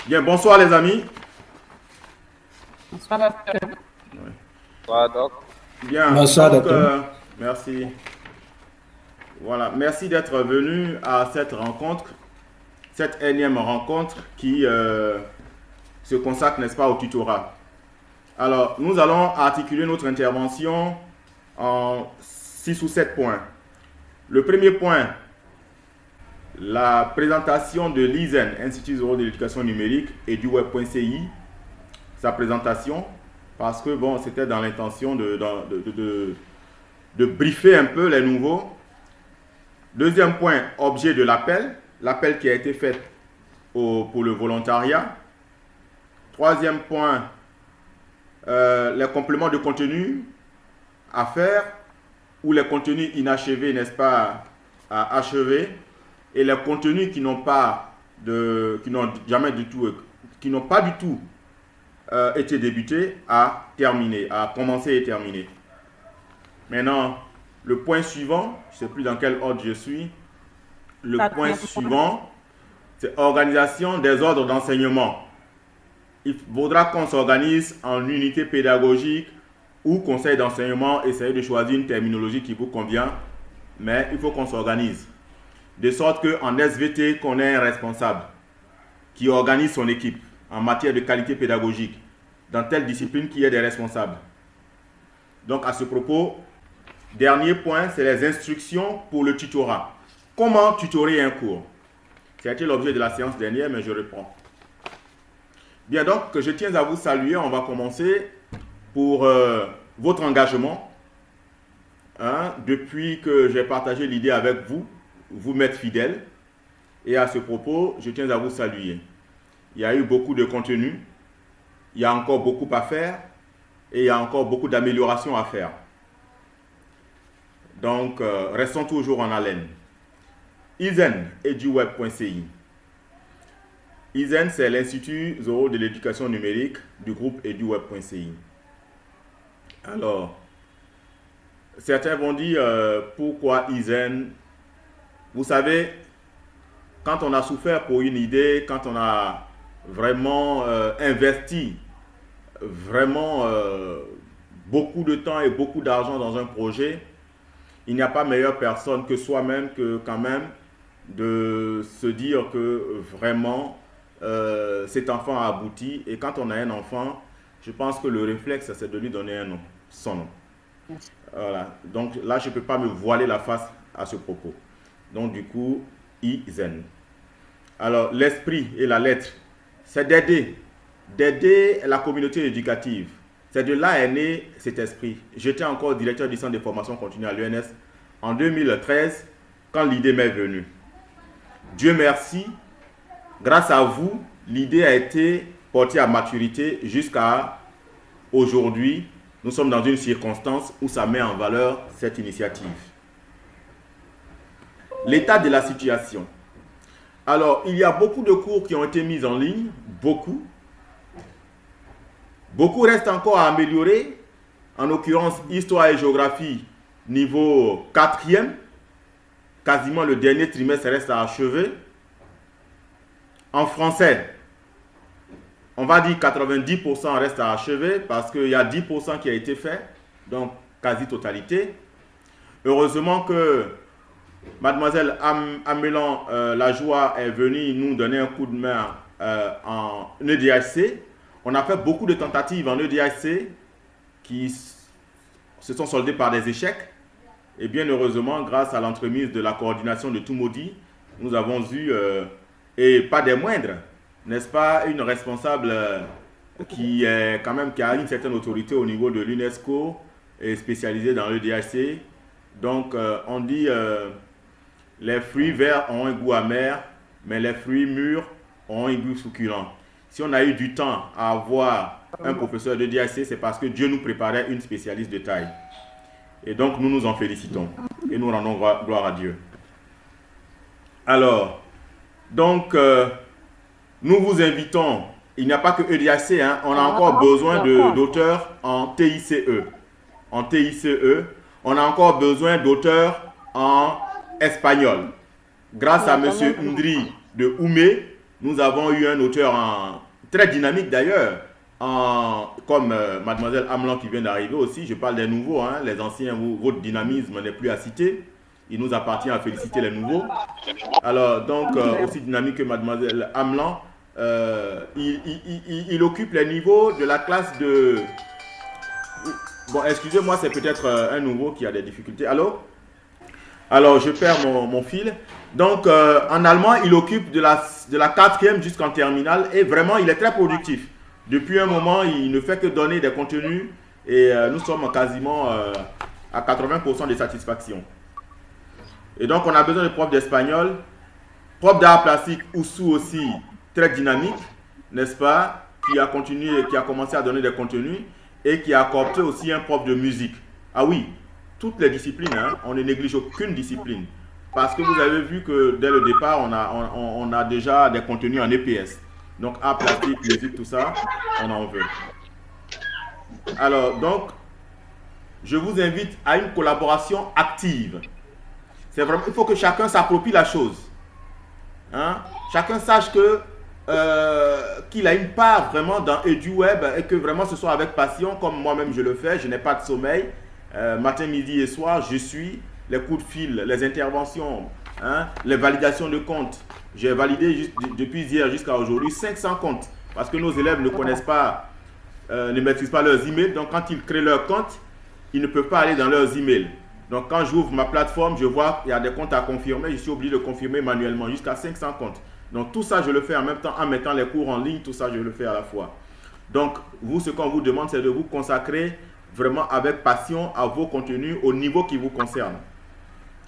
Bien, bonsoir les amis. Bonsoir, docteur. Bonsoir, Doc. Bien, Bonsoir, docteur. merci. Voilà, merci d'être venu à cette rencontre, cette énième rencontre qui se consacre, n'est-ce pas, au tutorat. Alors, nous allons articuler notre intervention en 6 ou 7 points. Le premier point, la présentation de l'ISEN, Institut de l'éducation numérique et du web.ci, sa présentation, parce que bon, c'était dans l'intention de briefer un peu les nouveaux. Deuxième point, objet de l'appel qui a été fait pour le volontariat. Troisième point, les compléments de contenu à faire ou les contenus inachevés, n'est-ce pas, à achever, et les contenus qui n'ont pas jamais du tout, qui n'ont pas du tout été débutés à terminer, à commencer et terminer. Maintenant, le point suivant, je ne sais plus dans quel ordre je suis. Le point suivant, c'est organisation des ordres d'enseignement. Il faudra qu'on s'organise en unité pédagogique ou conseil d'enseignement, essayer de choisir une terminologie qui vous convient, mais il faut qu'on s'organise. De sorte qu'en SVT, qu'on ait un responsable qui organise son équipe en matière de qualité pédagogique, dans telle discipline qu'il y ait des responsables. Donc à ce propos, dernier point, c'est les instructions pour le tutorat. Comment tutorer un cours? C'était l'objet de la séance dernière, mais je reprends. Bien donc, je tiens à vous saluer. On va commencer pour votre engagement. Depuis que j'ai partagé l'idée avec vous, vous m'êtes fidèles. Et à ce propos, je tiens à vous saluer. Il y a eu beaucoup de contenu. Il y a encore beaucoup à faire. Et il y a encore beaucoup d'améliorations à faire. Donc, restons toujours en haleine. ISEN et du web.ci. ISEN, c'est l'Institut Zoro de l'éducation numérique du groupe EduWeb.ci. Alors, certains vont dire pourquoi ISEN? Vous savez, quand on a souffert pour une idée, quand on a vraiment investi vraiment beaucoup de temps et beaucoup d'argent dans un projet, il n'y a pas meilleure personne que soi-même que quand même de se dire que vraiment cet enfant a abouti. Et quand on a un enfant, je pense que le réflexe, c'est de lui donner un nom, son nom. Voilà. Donc là, je ne peux pas me voiler la face à ce propos. Donc du coup, ISEN. Alors, l'esprit et la lettre, c'est d'aider la communauté éducative. C'est de là est né cet esprit. J'étais encore directeur du centre de formation continue à l'UNS en 2013 quand l'idée m'est venue. Dieu merci, grâce à vous, l'idée a été portée à maturité jusqu'à aujourd'hui. Nous sommes dans une circonstance où ça met en valeur cette initiative. L'état de la situation. Alors, il y a beaucoup de cours qui ont été mis en ligne, beaucoup. Beaucoup reste encore à améliorer, en l'occurrence histoire et géographie, niveau 4e. Quasiment le dernier trimestre reste à achever. En français, on va dire 90% reste à achever parce qu'il y a 10% qui a été fait, donc quasi-totalité. Heureusement que mademoiselle Amélan Lajoie est venue nous donner un coup de main en EDHC. On a fait beaucoup de tentatives en EDHC qui se sont soldées par des échecs. Et bien heureusement, grâce à l'entremise de la coordination de Toumoudi, nous avons eu, et pas des moindres, n'est-ce pas, une responsable qui est quand même qui a une certaine autorité au niveau de l'UNESCO et spécialisée dans l'EDHC. Donc on dit les fruits verts ont un goût amer, mais les fruits mûrs ont un goût succulent. Si on a eu du temps à avoir un professeur de DHC, c'est parce que Dieu nous préparait une spécialiste de taille. Et donc nous nous en félicitons et nous rendons gloire à Dieu. Alors, donc nous vous invitons, il n'y a pas que EDHC, on a encore besoin d'auteurs en TICE. En TICE, on a encore besoin d'auteurs en espagnol. Grâce à M. Ndri de Oumé, Nous avons eu un auteur très dynamique d'ailleurs, comme Mademoiselle Amlan qui vient d'arriver aussi. Je parle des nouveaux, hein, les anciens, votre dynamisme n'est plus à citer. Il nous appartient à féliciter les nouveaux. Alors, donc, aussi dynamique que Mademoiselle Amlan, il occupe les niveaux de la classe de... Bon, excusez-moi, c'est peut-être un nouveau qui a des difficultés. Allô? Alors, je perds mon fil. Donc, en allemand, il occupe de la quatrième jusqu'en terminale et vraiment, il est très productif. Depuis un moment, il ne fait que donner des contenus et nous sommes quasiment à 80% de satisfaction. Et donc, on a besoin de profs d'espagnol, prof d'art plastique Oussou aussi, très dynamique, n'est-ce pas, qui a commencé à donner des contenus et qui a coopté aussi un prof de musique. Ah oui, toutes les disciplines, hein, on ne néglige aucune discipline. Parce que vous avez vu que dès le départ, on a déjà des contenus en EPS. Donc, art plastique, musique, tout ça, on en veut. Alors, donc, je vous invite à une collaboration active. C'est vraiment, il faut que chacun s'approprie la chose. Hein? Chacun sache que qu'il a une part vraiment dans EduWeb et que vraiment ce soit avec passion, comme moi-même je le fais. Je n'ai pas de sommeil. Matin, midi et soir, je suis les coups de fil, les interventions, hein, les validations de comptes. J'ai validé depuis hier jusqu'à aujourd'hui 500 comptes parce que nos élèves ne connaissent pas, ne maîtrisent pas leurs emails. Donc, quand ils créent leur compte, ils ne peuvent pas aller dans leurs emails. Donc, quand j'ouvre ma plateforme, je vois qu'il y a des comptes à confirmer. Je suis obligé de confirmer manuellement jusqu'à 500 comptes. Donc, tout ça, je le fais en même temps en mettant les cours en ligne. Tout ça, je le fais à la fois. Donc, vous, ce qu'on vous demande, c'est de vous consacrer vraiment avec passion à vos contenus au niveau qui vous concerne.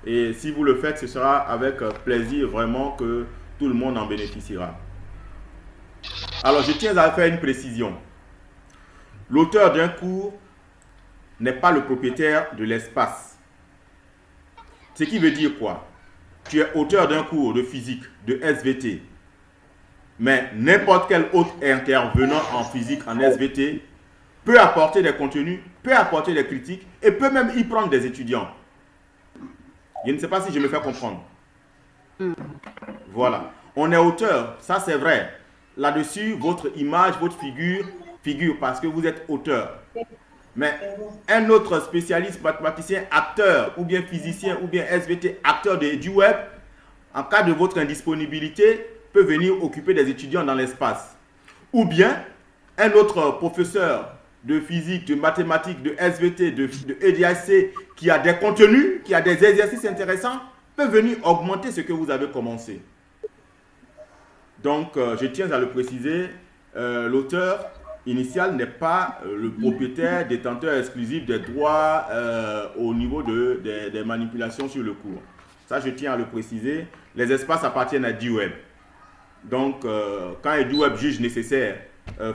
Et si vous le faites, ce sera avec plaisir vraiment que tout le monde en bénéficiera. Alors, je tiens à faire une précision. L'auteur d'un cours n'est pas le propriétaire de l'espace. Ce qui veut dire quoi? Tu es auteur d'un cours de physique, de SVT, mais n'importe quel autre intervenant en physique, en SVT, peut apporter des contenus, peut apporter des critiques et peut même y prendre des étudiants. Je ne sais pas si je me fais comprendre. Voilà. On est auteur, ça c'est vrai. Là-dessus, votre image, votre figure parce que vous êtes auteur. Mais un autre spécialiste, mathématicien, acteur, ou bien physicien, ou bien SVT, acteur du web, en cas de votre indisponibilité, peut venir occuper des étudiants dans l'espace. Ou bien, un autre professeur de physique, de mathématiques, de SVT, de EDIC, qui a des contenus, qui a des exercices intéressants, peut venir augmenter ce que vous avez commencé. Donc, je tiens à le préciser, l'auteur initial n'est pas le propriétaire, détenteur exclusif des droits au niveau des manipulations sur le cours. Ça, je tiens à le préciser. Les espaces appartiennent à EduWeb. Donc, quand EduWeb juge nécessaire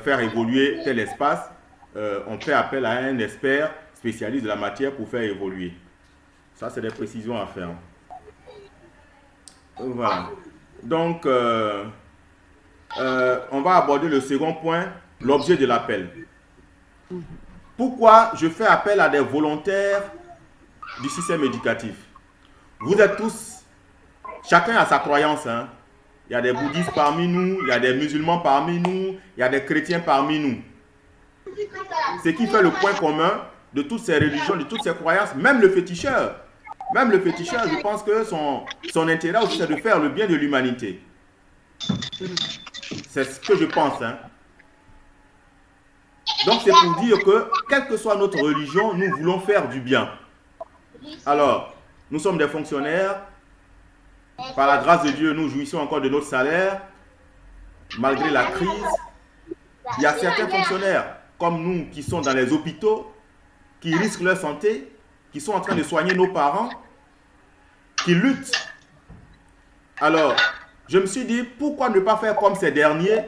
faire évoluer tel espace, on fait appel à un expert spécialiste de la matière pour faire évoluer. Ça, c'est des précisions à faire. Voilà. Donc, on va aborder le second point, l'objet de l'appel. Pourquoi je fais appel à des volontaires du système éducatif? Vous êtes tous, chacun a sa croyance. Hein? Il y a des bouddhistes parmi nous, il y a des musulmans parmi nous, il y a des chrétiens parmi nous. Ce qui fait le point commun de toutes ces religions, de toutes ces croyances, même le féticheur. Même le féticheur, je pense que son intérêt aussi, c'est de faire le bien de l'humanité. C'est ce que je pense. Hein. Donc, c'est pour dire que, quelle que soit notre religion, nous voulons faire du bien. Alors, nous sommes des fonctionnaires. Par la grâce de Dieu, nous jouissons encore de notre salaire, malgré la crise. Il y a certains fonctionnaires, comme nous, qui sont dans les hôpitaux, qui risquent leur santé, qui sont en train de soigner nos parents, qui luttent. Alors, je me suis dit, pourquoi ne pas faire comme ces derniers,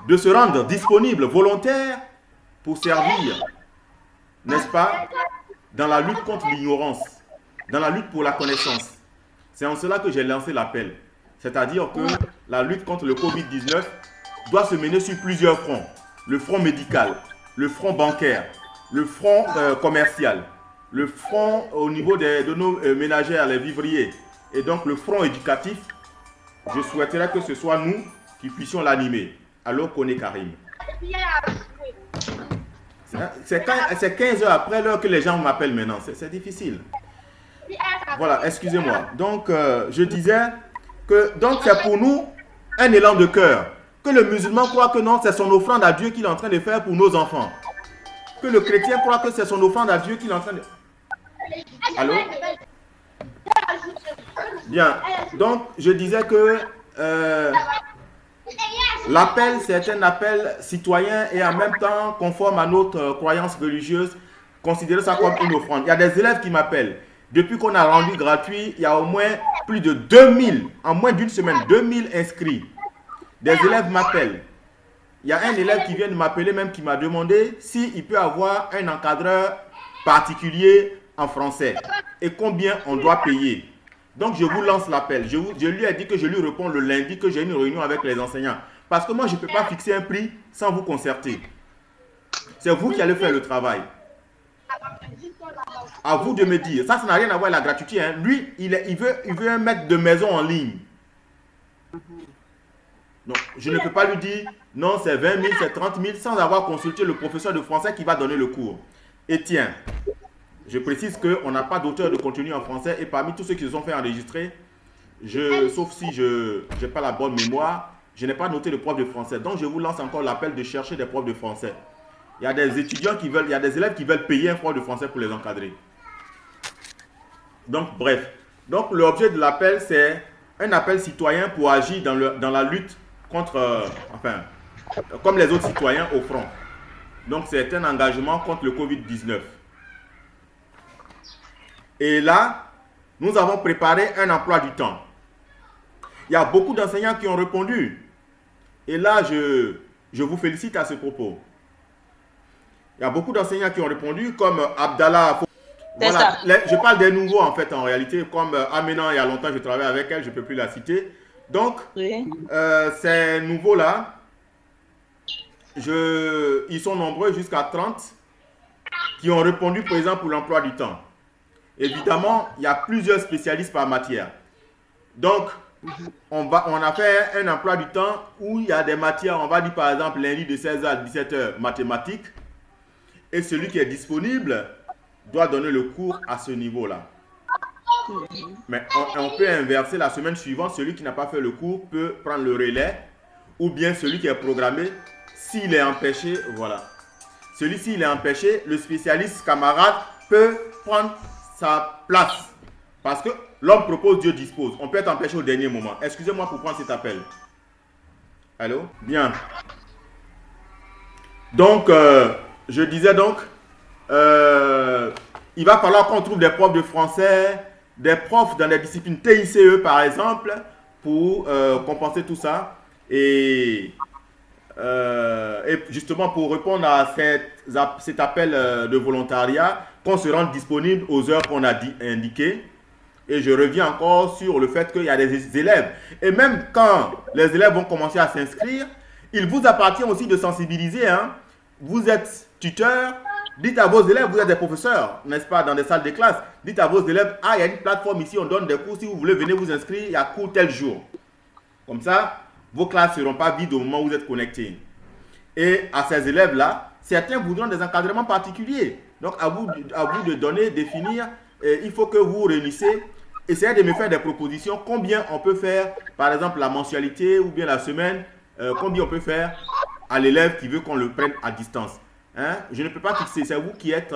de se rendre disponible, volontaire, pour servir, n'est-ce pas, dans la lutte contre l'ignorance, dans la lutte pour la connaissance. C'est en cela que j'ai lancé l'appel. C'est-à-dire que la lutte contre le Covid-19 doit se mener sur plusieurs fronts. Le front médical, le front bancaire, le front commercial, le front au niveau de nos ménagères, les vivriers, et donc le front éducatif, je souhaiterais que ce soit nous qui puissions l'animer. Alors qu'on est Karim. C'est 15 heures après l'heure que les gens m'appellent maintenant. C'est difficile. Voilà, excusez-moi. Donc, je disais que donc c'est pour nous un élan de cœur. Que le musulman croit que non, c'est son offrande à Dieu qu'il est en train de faire pour nos enfants. Que le chrétien croit que c'est son offrande à Dieu qu'il est en train de... Allô? Bien. Donc, je disais que l'appel, c'est un appel citoyen et en même temps conforme à notre croyance religieuse. Considérez ça comme une offrande. Il y a des élèves qui m'appellent. Depuis qu'on a rendu gratuit, il y a au moins plus de 2000, en moins d'une semaine, 2000 inscrits. Des élèves m'appellent. Il y a un élève qui vient de m'appeler même qui m'a demandé s'il peut avoir un encadreur particulier en français et combien on doit payer. Donc je vous lance l'appel. Je lui ai dit que je lui réponds le lundi que j'ai une réunion avec les enseignants. Parce que moi je ne peux pas fixer un prix sans vous concerter. C'est vous qui allez faire le travail. À vous de me dire. Ça n'a rien à voir avec la gratuité. Hein. Lui, il veut un maître de maison en ligne. Donc, je ne peux pas lui dire, non, c'est 20 000, c'est 30 000, sans avoir consulté le professeur de français qui va donner le cours. Et tiens, je précise qu'on n'a pas d'auteur de contenu en français et parmi tous ceux qui se sont fait enregistrer, sauf si je n'ai pas la bonne mémoire, je n'ai pas noté de prof de français. Donc, je vous lance encore l'appel de chercher des profs de français. Il y a des étudiants qui veulent, il y a des élèves qui veulent payer un prof de français pour les encadrer. Donc, bref. Donc, l'objet de l'appel, c'est un appel citoyen pour agir dans la lutte contre, comme les autres citoyens au front. Donc, c'est un engagement contre le Covid-19. Et là, nous avons préparé un emploi du temps. Il y a beaucoup d'enseignants qui ont répondu. Et là, je vous félicite à ce propos. Il y a beaucoup d'enseignants qui ont répondu, comme Abdallah. Voilà, je parle des nouveaux en fait, en réalité, comme Amena, il y a longtemps, je travaille avec elle, je ne peux plus la citer. Donc, oui. Ces nouveaux-là, ils sont nombreux, jusqu'à 30, qui ont répondu, par exemple, pour l'emploi du temps. Évidemment, il y a plusieurs spécialistes par matière. Donc, on a fait un emploi du temps où il y a des matières, on va dire par exemple lundi de 16h à 17h, mathématiques, et celui qui est disponible doit donner le cours à ce niveau-là. Mais on peut inverser la semaine suivante, celui qui n'a pas fait le cours peut prendre le relais, ou bien celui qui est programmé, s'il est empêché, voilà. Celui-ci, il est empêché, le spécialiste camarade peut prendre sa place. Parce que l'homme propose, Dieu dispose. On peut être empêché au dernier moment. Excusez-moi pour prendre cet appel. Allô? Bien. Donc, je disais donc, il va falloir qu'on trouve des profs de français, des profs dans les disciplines TICE par exemple, pour compenser tout ça. Et justement pour répondre à cet appel de volontariat, qu'on se rende disponible aux heures qu'on a indiquées. Et je reviens encore sur le fait qu'il y a des élèves. Et même quand les élèves vont commencer à s'inscrire, il vous appartient aussi de sensibiliser. Hein. Vous êtes tuteur, dites à vos élèves, vous êtes des professeurs, n'est-ce pas, dans des salles de classe. Dites à vos élèves, ah, il y a une plateforme ici, on donne des cours, si vous voulez, venez vous inscrire, il y a cours tel jour. Comme ça, vos classes ne seront pas vides au moment où vous êtes connectés. Et à ces élèves-là, certains voudront des encadrements particuliers. Donc, à vous de donner, définir, il faut que vous réunissez. Essayez de me faire des propositions. Combien on peut faire, par exemple, la mensualité ou bien la semaine, combien on peut faire à l'élève qui veut qu'on le prenne à distance. Hein? Je ne peux pas fixer. C'est vous qui êtes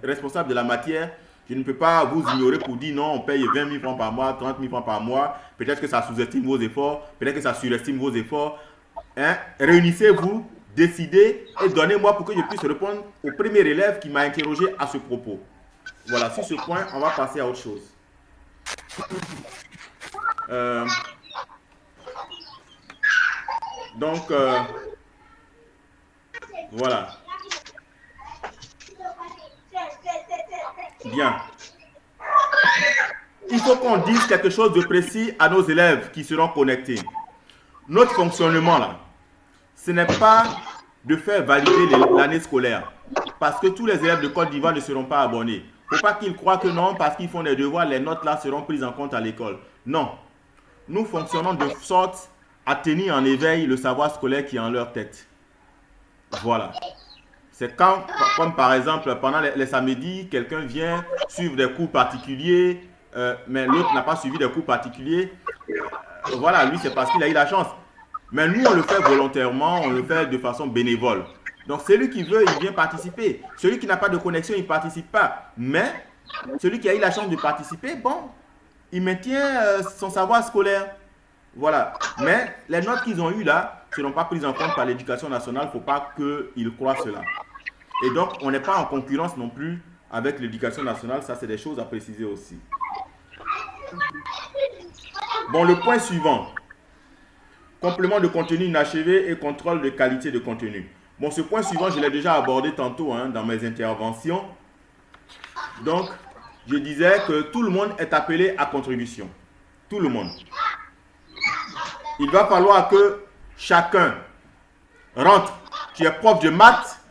responsable de la matière. Je ne peux pas vous ignorer pour dire non, on paye 20 000 francs par mois, 30 000 francs par mois. Peut-être que ça sous-estime vos efforts. Peut-être que ça surestime vos efforts. Hein? Réunissez-vous, décidez et donnez-moi pour que je puisse répondre au premier élève qui m'a interrogé à ce propos. Voilà, sur ce point, on va passer à autre chose. Donc, voilà. Bien. Il faut qu'on dise quelque chose de précis à nos élèves qui seront connectés. Notre fonctionnement, là, ce n'est pas de faire valider l'année scolaire. Parce que tous les élèves de Côte d'Ivoire ne seront pas abonnés. Il ne faut pas qu'ils croient que non, parce qu'ils font des devoirs, les notes là seront prises en compte à l'école. Non. nous fonctionnons de sorte à tenir en éveil le savoir scolaire qui est en leur tête. Voilà. C'est quand, comme par exemple, pendant les samedis, quelqu'un vient suivre des cours particuliers, mais l'autre n'a pas suivi des cours particuliers. Voilà, lui, c'est parce qu'il a eu la chance. Mais nous, on le fait volontairement, on le fait de façon bénévole. Donc, celui qui veut, il vient participer. Celui qui n'a pas de connexion, il ne participe pas. Mais, celui qui a eu la chance de participer, bon, il maintient son savoir scolaire. Voilà. Mais les notes qu'ils ont eues là ne seront pas prises en compte par l'éducation nationale. Il ne faut pas qu'ils croient cela. Et donc, on n'est pas en concurrence non plus avec l'éducation nationale. Ça, c'est des choses à préciser aussi. Bon, le point suivant. Complément de contenu inachevé et contrôle de qualité de contenu. Bon, ce point suivant, je l'ai déjà abordé tantôt dans mes interventions. Donc, je disais que tout le monde est appelé à contribution. Tout le monde. Il va falloir que chacun rentre. Tu es prof de maths,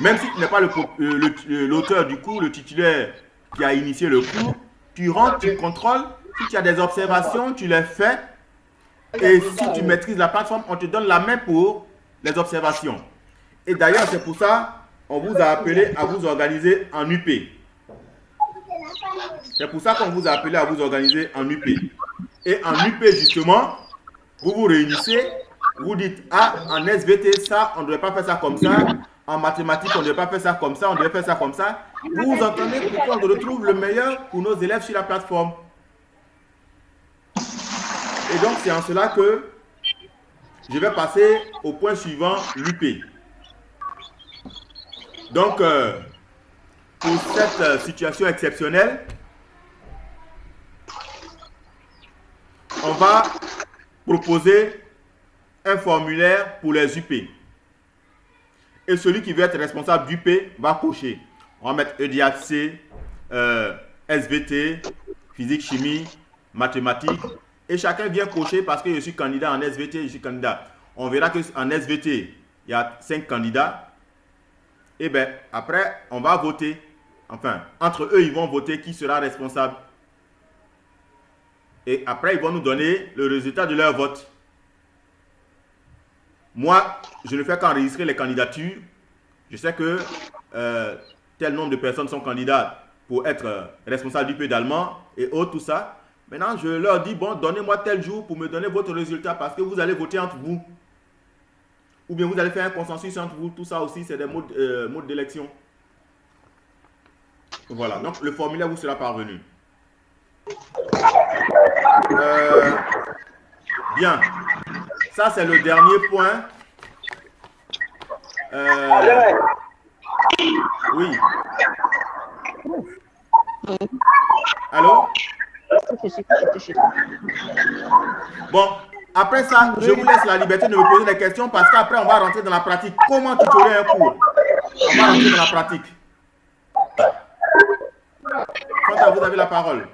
même si tu n'es pas l'auteur du cours, le titulaire qui a initié le cours, tu rentres, tu contrôles. Si tu as des observations, tu les fais. Et si tu maîtrises la plateforme, on te donne la main pour les observations. Et d'ailleurs, c'est pour ça qu'on vous a appelé à vous organiser en UP. C'est pour ça qu'on vous a appelé à vous organiser en UP. Et en UP, justement, vous vous réunissez, vous dites, ah, en SVT, ça, on ne devrait pas faire ça comme ça. En mathématiques, on ne devrait pas faire ça comme ça, on devrait faire ça comme ça. Vous vous entendez pourquoi on retrouve le meilleur pour nos élèves sur la plateforme. Et donc, c'est en cela que je vais passer au point suivant, l'UP. Donc, pour cette situation exceptionnelle, on va proposer un formulaire pour les UP. Et celui qui veut être responsable d'UP va cocher. On va mettre EDHC, SVT, physique, chimie, mathématiques. Et chacun vient cocher parce que je suis candidat en SVT, je suis candidat. On verra qu'en SVT, il y a 5 candidats. Et bien, après, on va voter. Enfin, entre eux, ils vont voter qui sera responsable. Et après, ils vont nous donner le résultat de leur vote. Moi, je ne fais qu'enregistrer les candidatures. Je sais que tel nombre de personnes sont candidats pour être responsable du pays d'allemand et autres, tout ça. Maintenant, je leur dis, bon, donnez-moi tel jour pour me donner votre résultat parce que vous allez voter entre vous. Ou bien vous allez faire un consensus entre vous. Tout ça aussi, c'est des modes d'élection. Voilà, donc le formulaire vous sera parvenu. Bien. Ça, c'est le dernier point. Oui. Allô? Bon, après ça, je vous laisse la liberté de me poser des questions parce qu'après, on va rentrer dans la pratique. Comment tutorer un cours? On va rentrer dans la pratique. Fanta, vous avez la parole.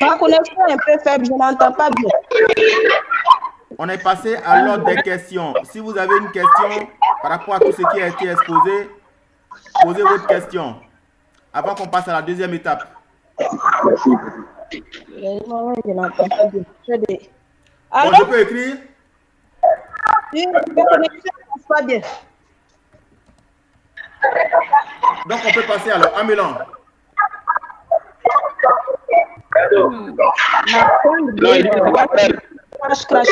Ma connexion est un peu faible, je n'entends pas bien. On est passé à l'ordre des questions. Si vous avez une question par rapport à tout ce qui a été exposé, posez votre question avant qu'on passe à la deuxième étape. Je n'entends pas bien. Bon, je peux écrire? Oui, ma connexion ne passe pas bien. Donc, on peut passer alors. Amélan. Crash.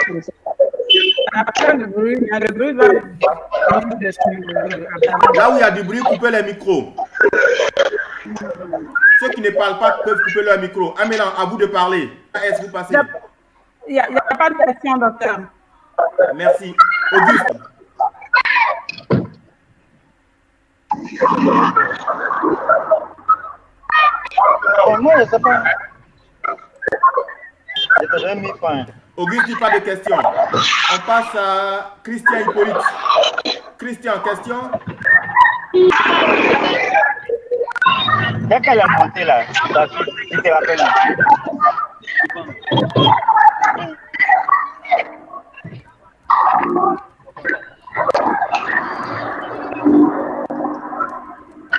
Là où il y a du bruit, coupez les micros. Ceux qui ne parlent pas peuvent couper leur micro. Amélan, à vous de parler. Est-ce que vous passez? Il n'y a pas de question, docteur. Merci. Auguste. Moi, je ne sais pas. J'ai mis fin. Auguste dit pas de questions. On passe à Christian Hippolyte. Christian, question? Dès qu'elle a monté là, tu te rappelles.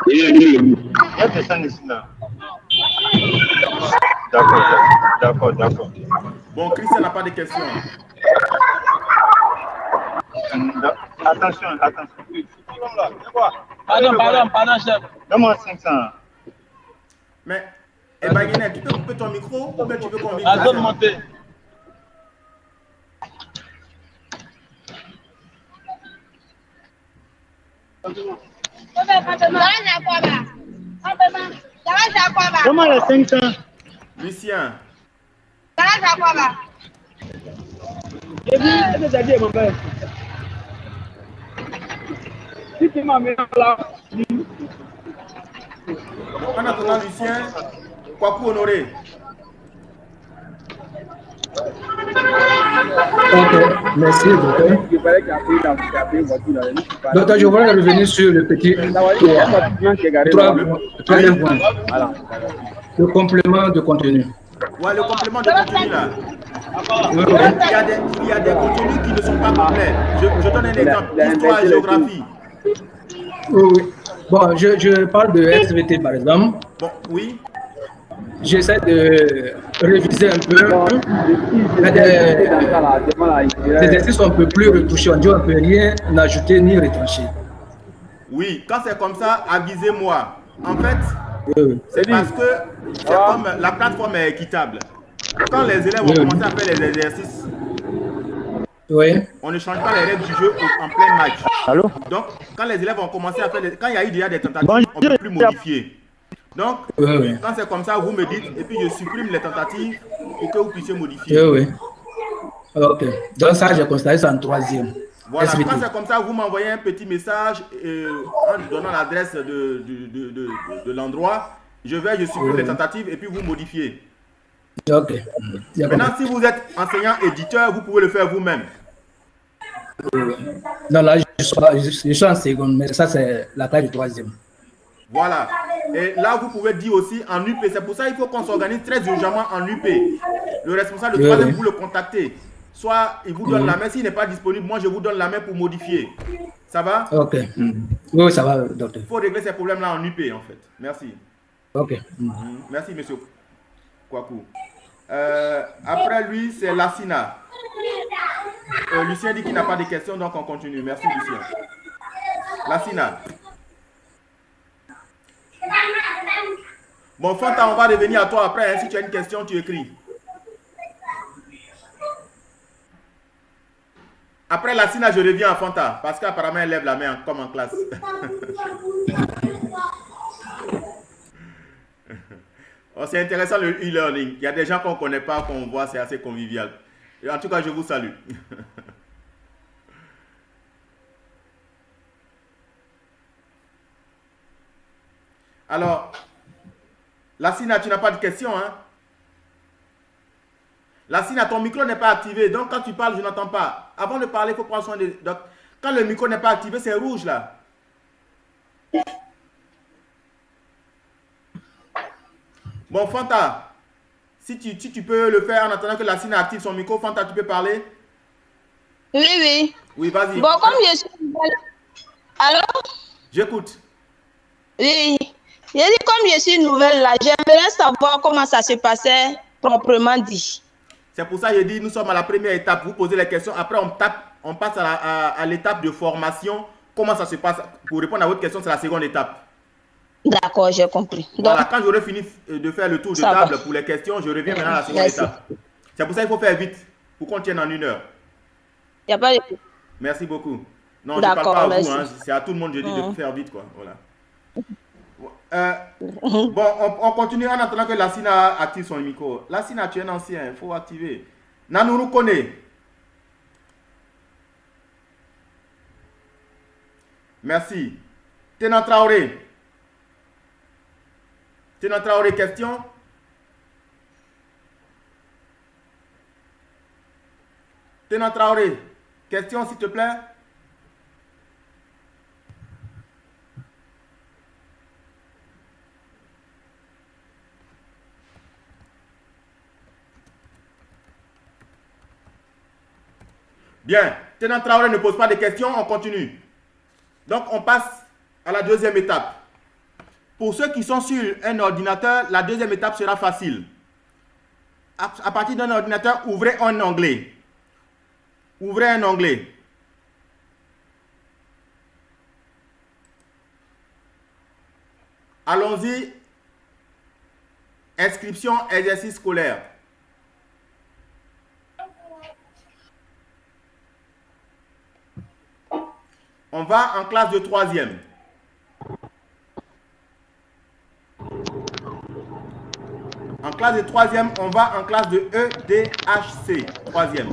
Je descends ici là. D'accord. Bon, Christian n'a pas de questions. Attention, attention. Pardon, chef. Donne-moi 500. Mais, Ebaguinel, tu peux couper ton micro ou bien tu veux qu'on vienne Azon monté. Donne-moi les 500. Lucien, en attendant Lucien, Kwaku Honoré. Ok, merci, docteur. Docteur, je voudrais revenir sur le petit troisième point. Le complément de contenu. Ouais, le complément de contenu là. Oui, Il y a des contenus qui ne sont pas complets. Je donne un exemple. Histoire et géographie. oui. Bon, je parle de SVT par exemple. Bon, oui. J'essaie de réviser un peu. Il y a des exercices un peu plus retouchés. On dit on ne peut rien ajouter ni retrancher. Oui, quand c'est comme ça, avisez-moi. En fait, Oui. c'est parce que c'est comme la plateforme est équitable. Quand les élèves vont commencer à faire les exercices, Oui. on ne change pas les règles du jeu en plein match. Allô? Donc, quand les élèves vont commencer à faire, quand il y a eu déjà des tentatives, on ne peut plus modifier. Donc, Oui. quand c'est comme ça, vous me dites, et puis je supprime les tentatives pour que vous puissiez modifier. Oui. Ok. Donc ça, j'ai constaté ça en troisième. Voilà, SVT. quand c'est comme ça, vous m'envoyez un petit message en donnant l'adresse de l'endroit. Je supprime les tentatives et puis vous modifiez. Ok. Maintenant, si vous êtes enseignant éditeur, vous pouvez le faire vous-même. Non, là, je suis en seconde, mais ça, c'est la taille du troisième. Voilà. Et là, vous pouvez dire aussi en UP. C'est pour ça qu'il faut qu'on s'organise très urgemment en UP. Le responsable de troisième, vous le contactez. Soit il vous donne la main, s'il n'est pas disponible, moi je vous donne la main pour modifier. Ça va? Ok. Oui, ça va, docteur. Il faut régler ces problèmes-là en UP en fait. Merci. Ok. Merci, monsieur Kwaku. Après lui, c'est Lassina. Lucien dit qu'il n'a pas de questions, donc on continue. Merci, Lucien. Lassina. Bon, Fanta, on va revenir à toi après. Hein. Si tu as une question, tu écris. Après Lassina, je reviens à Fanta. Parce qu'apparemment, elle lève la main comme en classe. Oh, c'est intéressant le e-learning. Il y a des gens qu'on ne connaît pas, qu'on voit, c'est assez convivial. Et en tout cas, je vous salue. Alors, Lassina, tu n'as pas de question, hein? Lassina, ton micro n'est pas activé, donc quand tu parles, je n'entends pas. Avant de parler, il faut prendre soin de... Donc, quand le micro n'est pas activé, c'est rouge, là. Bon, Fanta, si tu peux le faire en attendant que Lassina active son micro, Fanta, tu peux parler? Oui, oui. Oui, vas-y. Bon, comme je suis nouvelle... Allô? J'écoute. Oui. J'ai dit, comme je suis nouvelle là, j'aimerais savoir comment ça se passait proprement dit. C'est pour ça que j'ai dit, nous sommes à la première étape. Vous posez les questions, après on passe à l'étape de formation. Comment ça se passe? Pour répondre à votre question, c'est la seconde étape. D'accord, j'ai compris. Voilà, quand j'aurai fini de faire le tour de table pour les questions, je reviens maintenant à la seconde étape. C'est pour ça qu'il faut faire vite, pour qu'on tienne en 1 heure. Il n'y a pas de... Merci beaucoup. Non, je ne parle pas à vous, hein, c'est à tout le monde, je dis de faire vite, quoi. Voilà. Bon, on continue en attendant que Lassina active son micro. Lassina, tu es un ancien, il faut activer. Nanourou connaît. Merci. Ténan Traoré. Ténan Traoré, question? Ténan Traoré, question s'il te plaît? Bien, Ténan Traoré ne pose pas de questions, on continue. Donc, on passe à la deuxième étape. Pour ceux qui sont sur un ordinateur, la deuxième étape sera facile. à partir d'un ordinateur, ouvrez un onglet. Ouvrez un onglet. Allons-y. Inscription, exercice scolaire. On va en classe de 3e. En classe de 3e, on va en classe de EDHC, 3e.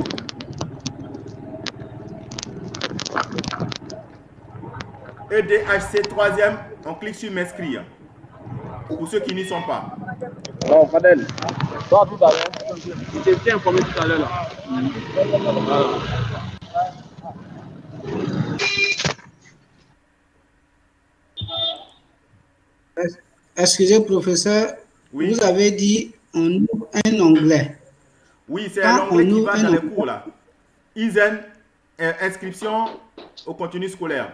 EDHC, 3e, on clique sur m'inscrire. Pour ceux qui n'y sont pas. Non, Fadel. Toi, tout à l'heure. Je t'ai informé tout à l'heure là. Excusez, professeur, Oui. vous avez dit on ouvre un onglet. Oui, c'est un onglet qui va dans les cours là. ISEN, inscription au contenu scolaire.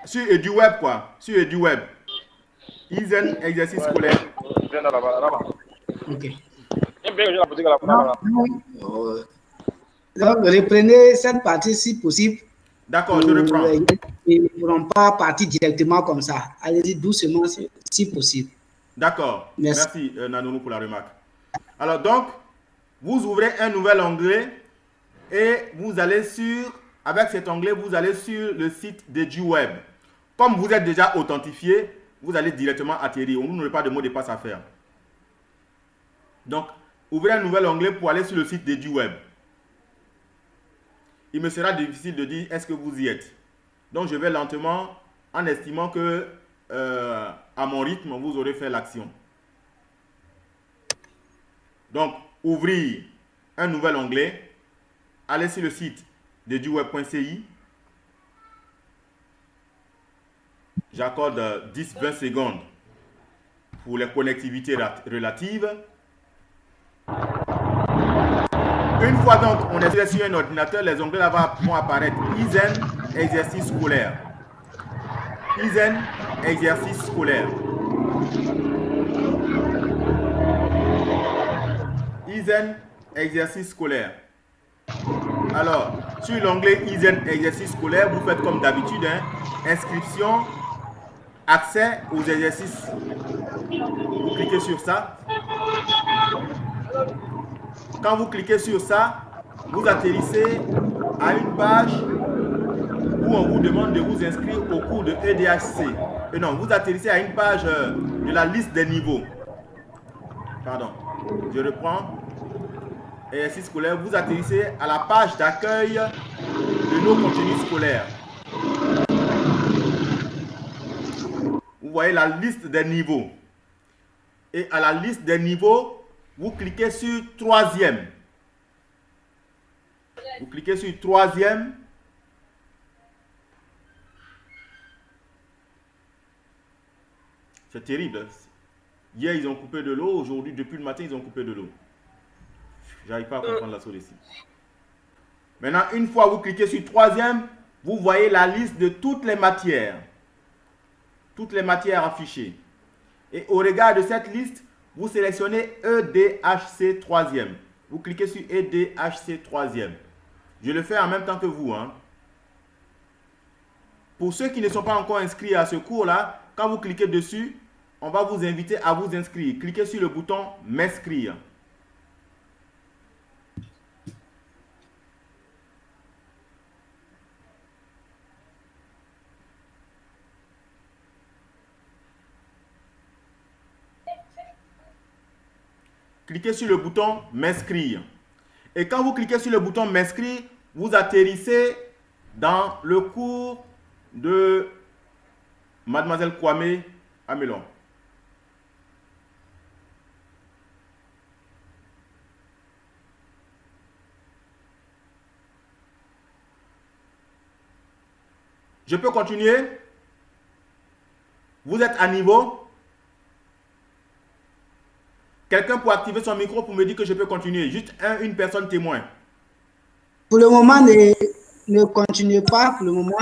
Sur EduWeb quoi. Sur EduWeb. ISEN, exercice scolaire. Ok. Donc, reprenez cette partie si possible. D'accord, je reprends. Ils ne pourront pas partir directement comme ça. Allez-y doucement si possible. D'accord. Merci. Merci Nanonou pour la remarque. Alors donc, vous ouvrez un nouvel onglet et vous allez avec cet onglet, vous allez sur le site d'EduWeb. Comme vous êtes déjà authentifié, vous allez directement atterrir. Vous n'aurez pas de mot de passe à faire. Donc, ouvrez un nouvel onglet pour aller sur le site d'EduWeb. Il me sera difficile de dire est-ce que vous y êtes. Donc, je vais lentement en estimant que à mon rythme, vous aurez fait l'action. Donc, ouvrir un nouvel onglet. Allez sur le site d'eduweb.ci. J'accorde 10-20 secondes pour les connectivités relatives. Une fois donc on est sur un ordinateur, les onglets là vont apparaître. ISEN, exercice scolaire. ISEN, exercice scolaire. ISEN, exercice scolaire. Alors, sur l'onglet ISEN, exercice scolaire, vous faites comme d'habitude, hein, inscription, accès aux exercices. Vous cliquez sur ça. Quand vous cliquez sur ça, vous atterrissez à une page où on vous demande de vous inscrire au cours de EDHC. Non, vous atterrissez à une page de la liste des niveaux. Pardon, je reprends. Exercice scolaire, vous atterrissez à la page d'accueil de nos contenus scolaires. Vous voyez la liste des niveaux. Et à la liste des niveaux, vous cliquez sur 3e. Vous cliquez sur 3e. C'est terrible. Hier, ils ont coupé de l'eau. Aujourd'hui, depuis le matin, ils ont coupé de l'eau. J'arrive pas à comprendre la solution. Maintenant, une fois vous cliquez sur 3e, vous voyez la liste de toutes les matières. Toutes les matières affichées. Et au regard de cette liste, vous sélectionnez EDHC 3e. Vous cliquez sur EDHC 3e. Je le fais en même temps que vous. Hein. Pour ceux qui ne sont pas encore inscrits à ce cours-là, quand vous cliquez dessus, on va vous inviter à vous inscrire. Cliquez sur le bouton « M'inscrire ». Cliquez sur le bouton « M'inscrire ». Et quand vous cliquez sur le bouton « M'inscrire », vous atterrissez dans le cours de Mademoiselle Kwame Amelon. Je peux continuer? Vous êtes à niveau? Quelqu'un pour activer son micro pour me dire que je peux continuer. Juste une personne témoin. Pour le moment, ne continuez pas. Pour le moment.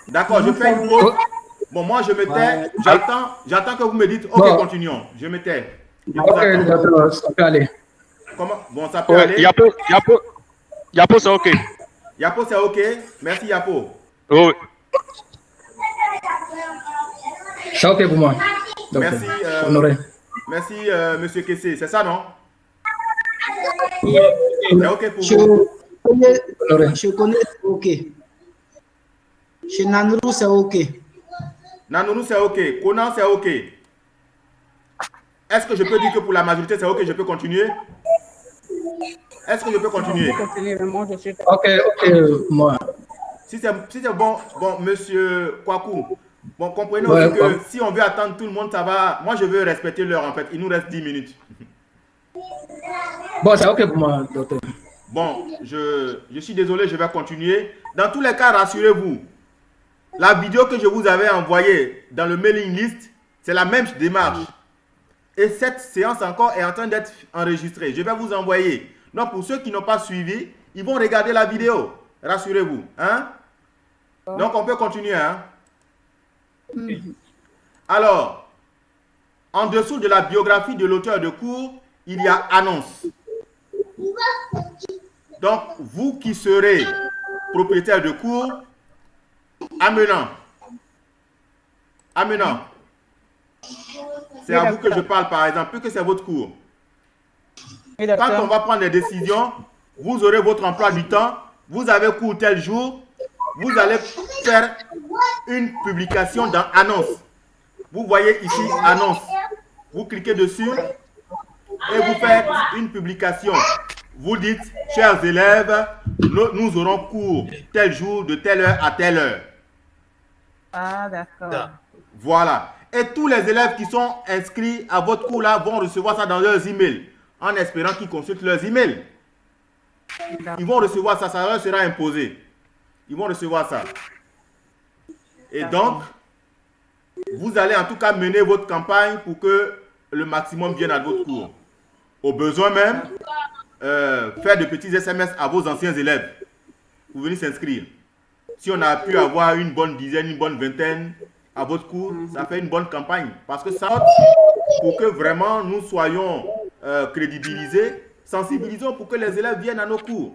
D'accord, je fais une pause. Bon, moi, je me tais. Ouais. J'attends que vous me dites, OK, Bon. continuons. Je me tais. Je vous Ok, attends. docteur, ça peut aller. Comment? Bon, ça peut Ouais, aller. Yapo, c'est OK. Yapo, c'est OK. Merci, Yapo. Oui. C'est ok pour moi. Docteur. Merci, Honoré. Merci, Monsieur Kessé. C'est ça, non? Yeah. C'est OK pour Je vous? connais, Honoré. je connais, c'est OK. Chez Nanuru, c'est OK. Nanourou, c'est OK. Conan, c'est OK. Est-ce que je peux dire que pour la majorité, c'est OK, je peux continuer? Est-ce que je peux continuer? Continuez, moi, je suis. Ok, moi. Si c'est bon, monsieur Kwaku, bon, comprenez Ouais, aussi que quoi. si on veut attendre tout le monde, ça va. Moi, je veux respecter l'heure, en fait. Il nous reste 10 minutes. Bon, c'est ok pour moi, docteur. Bon, je suis désolé, je vais continuer. Dans tous les cas, rassurez-vous. La vidéo que je vous avais envoyée dans le mailing list, c'est la même démarche. Et cette séance encore est en train d'être enregistrée. Je vais vous envoyer. Donc, pour ceux qui n'ont pas suivi, ils vont regarder la vidéo. Rassurez-vous. Hein? Donc, on peut continuer. Hein? Alors, en dessous de la biographie de l'auteur de cours, il y a annonce. Donc, vous qui serez propriétaire de cours, amenant. C'est à vous que je parle, par exemple, puisque c'est votre cours. Oui, Quand on docteur. va prendre des décisions, vous aurez votre emploi du temps, vous avez cours tel jour, vous allez faire une publication dans Annonce. Vous voyez ici Annonce. Vous cliquez dessus et vous faites une publication. Vous dites, chers élèves, nous aurons cours tel jour, de telle heure à telle heure. Ah, d'accord. Voilà. Et tous les élèves qui sont inscrits à votre cours là vont recevoir ça dans leurs emails, en espérant qu'ils consultent leurs emails. Ils vont recevoir ça, ça leur sera imposé. Ils vont recevoir ça. Et donc, vous allez en tout cas mener votre campagne pour que le maximum vienne à votre cours. Au besoin même, faire de petits SMS à vos anciens élèves pour venir s'inscrire. Si on a pu avoir une bonne dizaine, une bonne vingtaine à votre cours, ça fait une bonne campagne. Parce que ça, pour que vraiment nous soyons crédibilisés, sensibilisons pour que les élèves viennent à nos cours.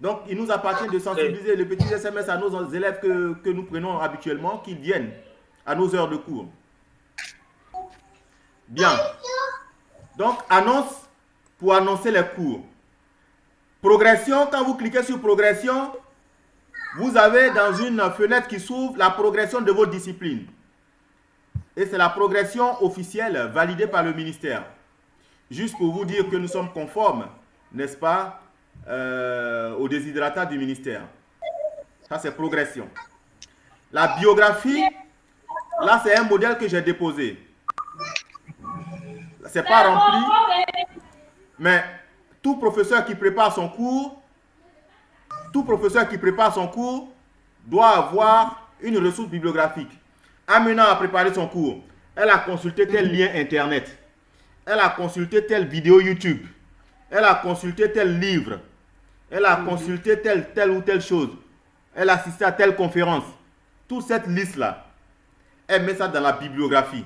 Donc, il nous appartient de sensibiliser les petits SMS à nos élèves que nous prenons habituellement, qu'ils viennent à nos heures de cours. Bien. Donc, annonce pour annoncer les cours. Progression, quand vous cliquez sur progression, vous avez dans une fenêtre qui s'ouvre la progression de vos disciplines. Et c'est la progression officielle validée par le ministère. Juste pour vous dire que nous sommes conformes, n'est-ce pas, aux desiderata du ministère. Ça, c'est progression. La biographie, là, c'est un modèle que j'ai déposé. C'est pas rempli, mais tout professeur qui prépare son cours, doit avoir une ressource bibliographique. Amenant à préparer son cours, elle a consulté tel lien internet, elle a consulté telle vidéo YouTube, elle a consulté tel livre, elle a consulté telle ou telle chose, elle a assisté à telle conférence. Toute cette liste-là, elle met ça dans la bibliographie.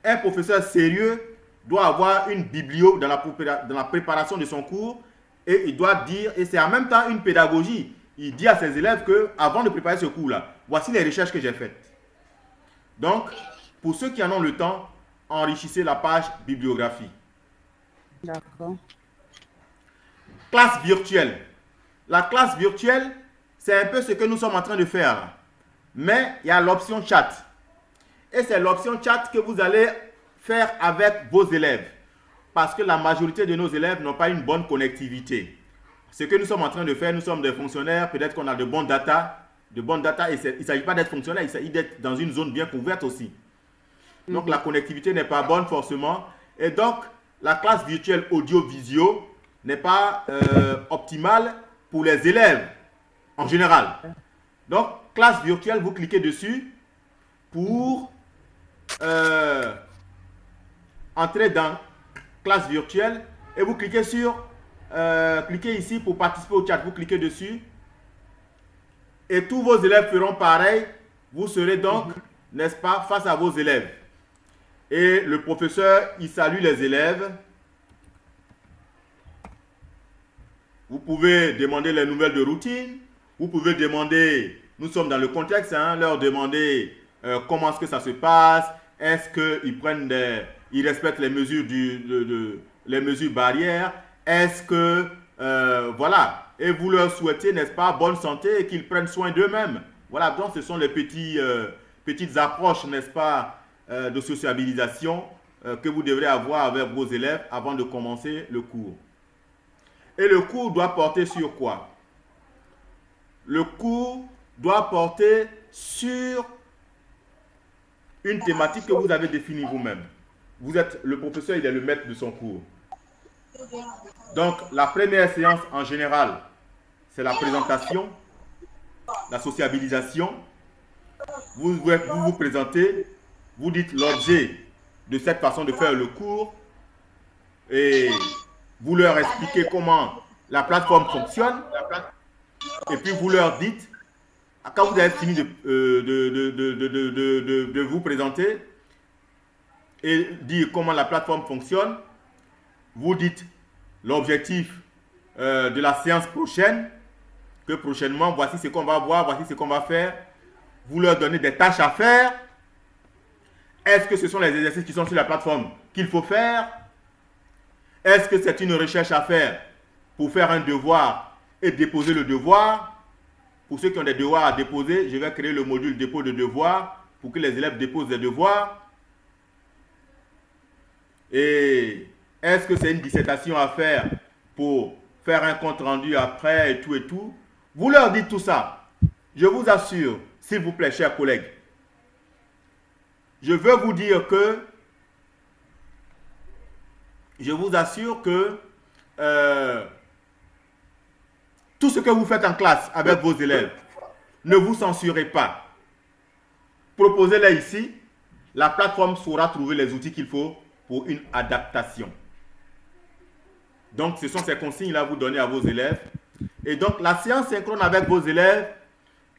Un professeur sérieux doit avoir une biblio dans la préparation de son cours et il doit dire, et c'est en même temps une pédagogie, il dit à ses élèves que avant de préparer ce cours-là, voici les recherches que j'ai faites. Donc, pour ceux qui en ont le temps, enrichissez la page bibliographie. D'accord. Classe virtuelle. La classe virtuelle, c'est un peu ce que nous sommes en train de faire là. Mais il y a l'option chat. Et c'est l'option chat que vous allez faire avec vos élèves. Parce que la majorité de nos élèves n'ont pas une bonne connectivité. Ce que nous sommes en train de faire, nous sommes des fonctionnaires, peut-être qu'on a de bonnes data, et il ne s'agit pas d'être fonctionnaire, il s'agit d'être dans une zone bien couverte aussi. Donc la connectivité n'est pas bonne forcément. Et donc, la classe virtuelle audio-visio n'est pas optimale pour les élèves en général. Donc, classe virtuelle, vous cliquez dessus pour entrer dans classe virtuelle et vous cliquez sur cliquez ici pour participer au chat. Vous cliquez dessus et tous vos élèves feront pareil. Vous serez donc n'est-ce pas, face à vos élèves. Et le professeur, il salue les élèves. Vous pouvez demander les nouvelles de routine. Vous pouvez demander, nous sommes dans le contexte, hein, leur demander comment est-ce que ça se passe. Est-ce qu'ils prennent ils respectent les mesures, les mesures barrières. Est-ce que, voilà. Et vous leur souhaitez, n'est-ce pas, bonne santé et qu'ils prennent soin d'eux-mêmes. Voilà, donc ce sont les petites approches, n'est-ce pas, de sociabilisation que vous devrez avoir avec vos élèves avant de commencer le cours. Et le cours doit porter sur quoi? Le cours doit porter sur une thématique que vous avez définie vous-même. Vous êtes le professeur, il est le maître de son cours. Donc, la première séance en général, c'est la présentation, la sociabilisation. Vous vous présentez, vous dites l'objet de cette façon de faire le cours et vous leur expliquez comment la plateforme fonctionne et puis vous leur dites, quand vous avez fini de vous présenter et dire comment la plateforme fonctionne, vous dites l'objectif de la séance prochaine, que prochainement, voici ce qu'on va voir, voici ce qu'on va faire. Vous leur donnez des tâches à faire. Est-ce que ce sont les exercices qui sont sur la plateforme qu'il faut faire? Est-ce que c'est une recherche à faire pour faire un devoir et déposer le devoir? Pour ceux qui ont des devoirs à déposer, je vais créer le module dépôt de devoirs pour que les élèves déposent des devoirs. Et est-ce que c'est une dissertation à faire pour faire un compte rendu après et tout? Vous leur dites tout ça. Je vous assure, s'il vous plaît, chers collègues, je veux vous dire que tout ce que vous faites en classe avec vos élèves, ne vous censurez pas. Proposez-les ici. La plateforme saura trouver les outils qu'il faut pour une adaptation. Donc, ce sont ces consignes-là que vous donnez à vos élèves. Et donc, la séance synchrone avec vos élèves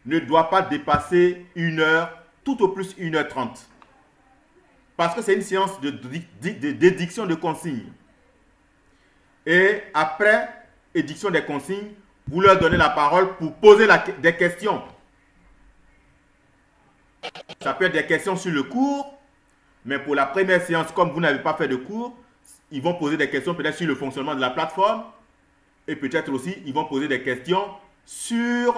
ne doit pas dépasser 1 heure, tout au plus 1h30. Parce que c'est une séance d'édiction de consignes. Et après édiction des consignes, vous leur donnez la parole pour poser des questions. Ça peut être des questions sur le cours, mais pour la première séance, comme vous n'avez pas fait de cours, ils vont poser des questions peut-être sur le fonctionnement de la plateforme et peut-être aussi, ils vont poser des questions sur...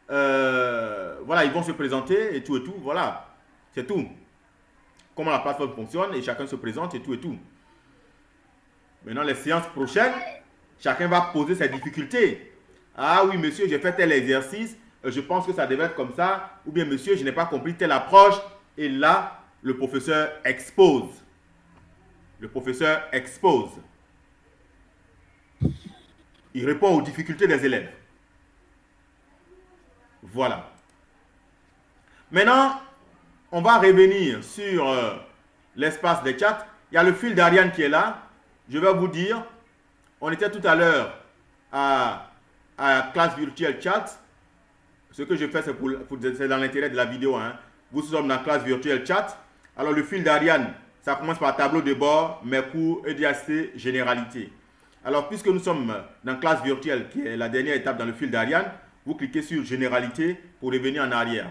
voilà, ils vont se présenter et tout, voilà. C'est tout. Comment la plateforme fonctionne et chacun se présente et tout. Maintenant, les séances prochaines, chacun va poser ses difficultés. Ah oui, monsieur, j'ai fait tel exercice, je pense que ça devait être comme ça. Ou bien, monsieur, je n'ai pas compris telle approche. Et là, le professeur expose. Le professeur expose. Il répond aux difficultés des élèves. Voilà. Maintenant, on va revenir sur l'espace des chats. Il y a le fil d'Ariane qui est là. Je vais vous dire, on était tout à l'heure à classe virtuelle chat. Ce que je fais, c'est dans l'intérêt de la vidéo. Hein. Vous sommes dans classe virtuelle chat. Alors, le fil d'Ariane, ça commence par tableau de bord, mes cours, EDHC, généralité. Alors, puisque nous sommes dans classe virtuelle, qui est la dernière étape dans le fil d'Ariane, vous cliquez sur généralité pour revenir en arrière.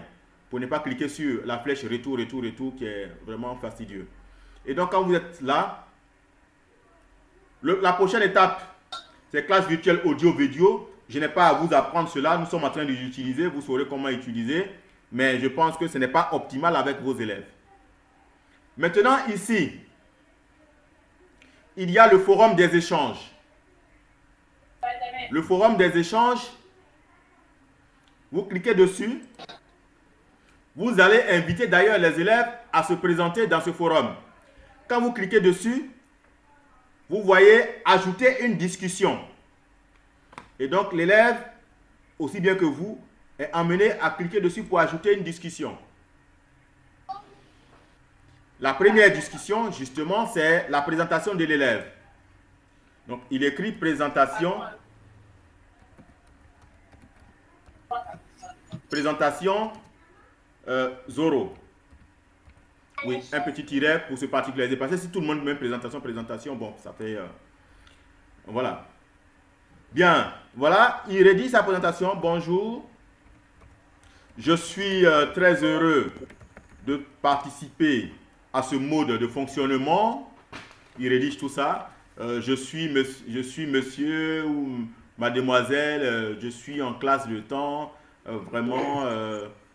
Pour ne pas cliquer sur la flèche retour, qui est vraiment fastidieux. Et donc, quand vous êtes là, la prochaine étape, c'est classe virtuelle audio-vidéo. Je n'ai pas à vous apprendre cela. Nous sommes en train de l'utiliser. Vous saurez comment utiliser. Mais je pense que ce n'est pas optimal avec vos élèves. Maintenant, ici, il y a le forum des échanges. Le forum des échanges, vous cliquez dessus. Vous allez inviter d'ailleurs les élèves à se présenter dans ce forum. Quand vous cliquez dessus, vous voyez ajouter une discussion. Et donc l'élève, aussi bien que vous, est amené à cliquer dessus pour ajouter une discussion. La première discussion, justement, c'est la présentation de l'élève. Donc il écrit présentation. Présentation Zoro. Oui, un petit tiret pour se particulariser. Parce que si tout le monde met présentation, bon, ça fait... voilà. Bien, voilà, il rédige sa présentation. Bonjour. Je suis très heureux de participer à ce mode de fonctionnement. Il rédige tout ça. Je suis monsieur ou mademoiselle, je suis en classe de temps. Vraiment,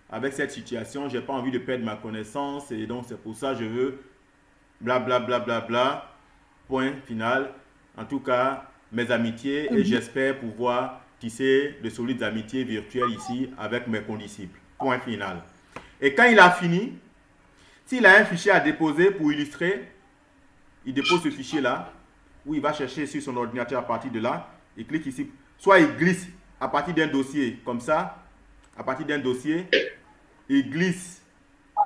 avec cette situation, je n'ai pas envie de perdre ma connaissance et donc c'est pour ça que je veux blablabla, bla, bla, bla, bla, point final. En tout cas, mes amitiés et j'espère pouvoir tisser de solides amitiés virtuelles ici avec mes condisciples. Point final. Et quand il a fini, s'il a un fichier à déposer pour illustrer, il dépose ce fichier-là, où il va chercher sur son ordinateur à partir de là, il clique ici, soit il glisse à partir d'un dossier comme ça, à partir d'un dossier, il glisse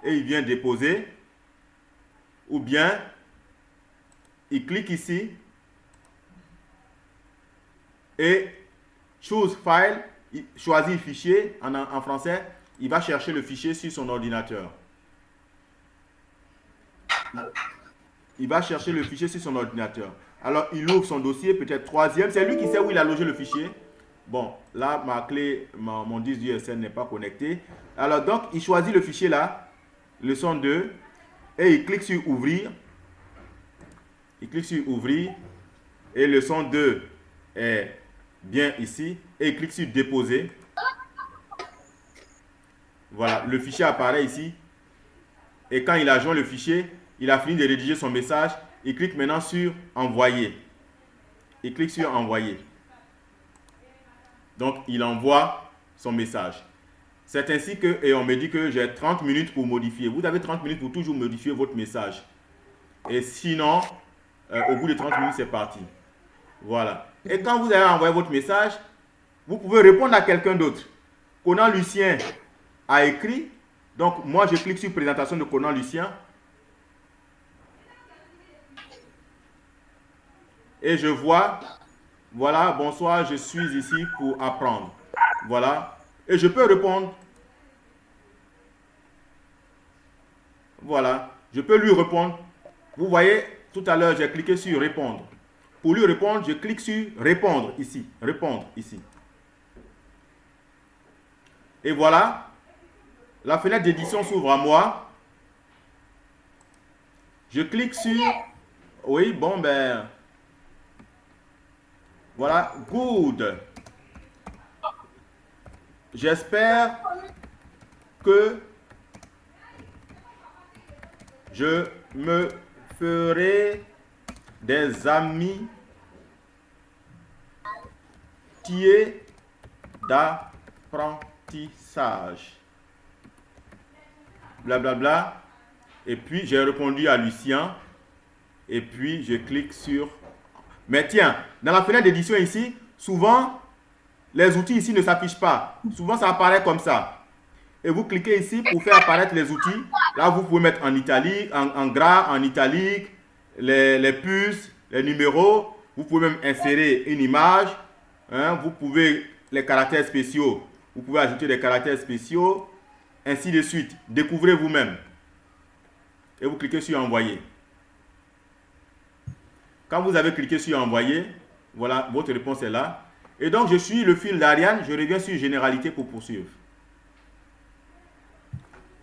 et il vient déposer, ou bien il clique ici et choose file, il choisit fichier en français, il va chercher le fichier sur son ordinateur. Il va chercher le fichier sur son ordinateur. Alors, il ouvre son dossier, peut-être troisième. C'est lui qui sait où il a logé le fichier. Bon, là, ma clé, mon disque d'USN n'est pas connecté. Alors, donc, il choisit le fichier là, leçon 2, et il clique sur ouvrir. Il clique sur ouvrir, et leçon 2 est bien ici, et il clique sur déposer. Voilà, le fichier apparaît ici. Et quand il a joint le fichier, il a fini de rédiger son message. Il clique maintenant sur envoyer. Il clique sur envoyer. Donc, il envoie son message. C'est ainsi que, et on me dit que j'ai 30 minutes pour modifier. Vous avez 30 minutes pour toujours modifier votre message. Et sinon, au bout de 30 minutes, c'est parti. Voilà. Et quand vous avez envoyé votre message, vous pouvez répondre à quelqu'un d'autre. Conan Lucien a écrit. Donc, moi, je clique sur présentation de Conan Lucien. Et je vois, voilà, bonsoir, je suis ici pour apprendre. Voilà. Et je peux répondre. Voilà. Je peux lui répondre. Vous voyez, tout à l'heure, j'ai cliqué sur répondre. Pour lui répondre, je clique sur répondre ici. Répondre ici. Et voilà. La fenêtre d'édition s'ouvre à moi. Je clique sur... Oui, bon, ben... Voilà, good. J'espère que je me ferai des amis d'apprentissage. Blablabla. Bla, bla. Et puis, j'ai répondu à Lucien. Et puis, je clique sur... Mais tiens, dans la fenêtre d'édition ici, souvent, les outils ici ne s'affichent pas. Souvent, ça apparaît comme ça. Et vous cliquez ici pour faire apparaître les outils. Là, vous pouvez mettre en italique, en gras, en italique, les puces, les numéros. Vous pouvez même insérer une image. Hein, vous pouvez, les caractères spéciaux, vous pouvez ajouter des caractères spéciaux. Ainsi de suite. Découvrez vous-même. Et vous cliquez sur envoyer. Quand vous avez cliqué sur envoyer, voilà, votre réponse est là. Et donc, je suis le fil d'Ariane. Je reviens sur généralité pour poursuivre.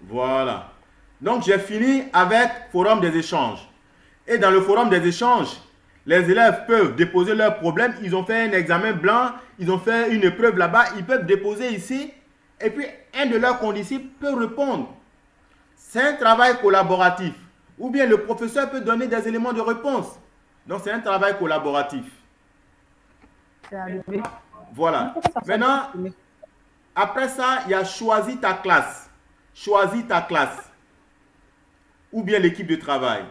Voilà. Donc, j'ai fini avec forum des échanges. Et dans le forum des échanges, les élèves peuvent déposer leurs problèmes. Ils ont fait un examen blanc. Ils ont fait une épreuve là-bas. Ils peuvent déposer ici. Et puis, un de leurs condisciples peut répondre. C'est un travail collaboratif. Ou bien le professeur peut donner des éléments de réponse. Donc, c'est un travail collaboratif. Voilà. Maintenant, après ça, il y a choisi ta classe. Choisis ta classe. Ou bien l'équipe de travail.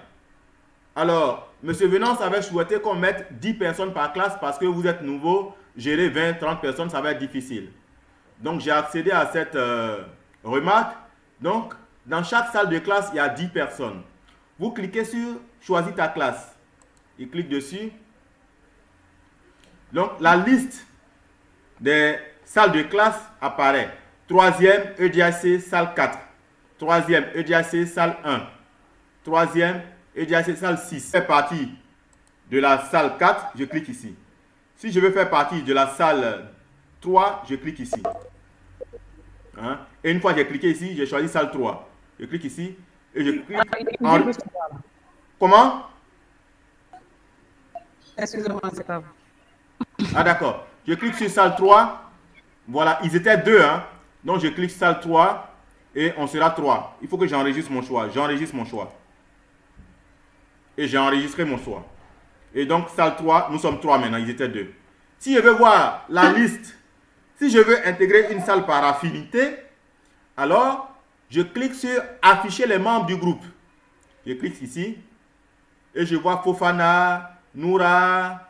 Alors, M. Venance avait souhaité qu'on mette 10 personnes par classe parce que vous êtes nouveau. Gérer 20, 30 personnes, ça va être difficile. Donc, j'ai accédé à cette remarque. Donc, dans chaque salle de classe, il y a 10 personnes. Vous cliquez sur « Choisis ta classe ». Il clique dessus. Donc, la liste des salles de classe apparaît. 3e, EDAC, salle 4. 3e, EDAC, salle 1. troisième, et déjà c'est salle 6. Je fais partie de la salle 4, je clique ici. Si je veux faire partie de la salle 3, je clique ici. Hein? Et une fois que j'ai cliqué ici, j'ai choisi salle 3. Je clique ici et je clique en... Comment? Excusez-moi, c'est pas vous. Ah d'accord. Je clique sur salle 3. Voilà, ils étaient 2. Hein? Donc je clique salle 3 et on sera 3. Il faut que j'enregistre mon choix. J'enregistre mon choix. Et j'ai enregistré mon choix. Et donc salle 3, nous sommes 3 maintenant, ils étaient 2. Si je veux voir la liste, si je veux intégrer une salle par affinité, alors je clique sur afficher les membres du groupe. Je clique ici et je vois Fofana Noura,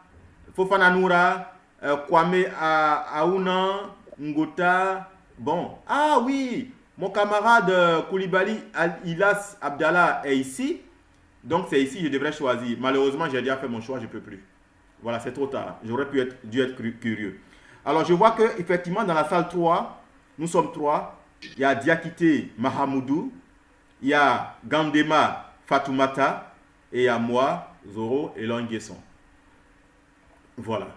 Kwame Aouna, Ngota. Bon, ah oui, mon camarade Koulibaly Ilas Abdallah est ici. Donc c'est ici que je devrais choisir. Malheureusement, j'ai déjà fait mon choix, je ne peux plus. Voilà, c'est trop tard. J'aurais dû être curieux. Alors je vois qu'effectivement dans la salle 3, nous sommes 3. Il y a Diakité Mahamoudou, il y a Gandema Fatoumata et il y a moi, Zoro et Longuesson. Voilà.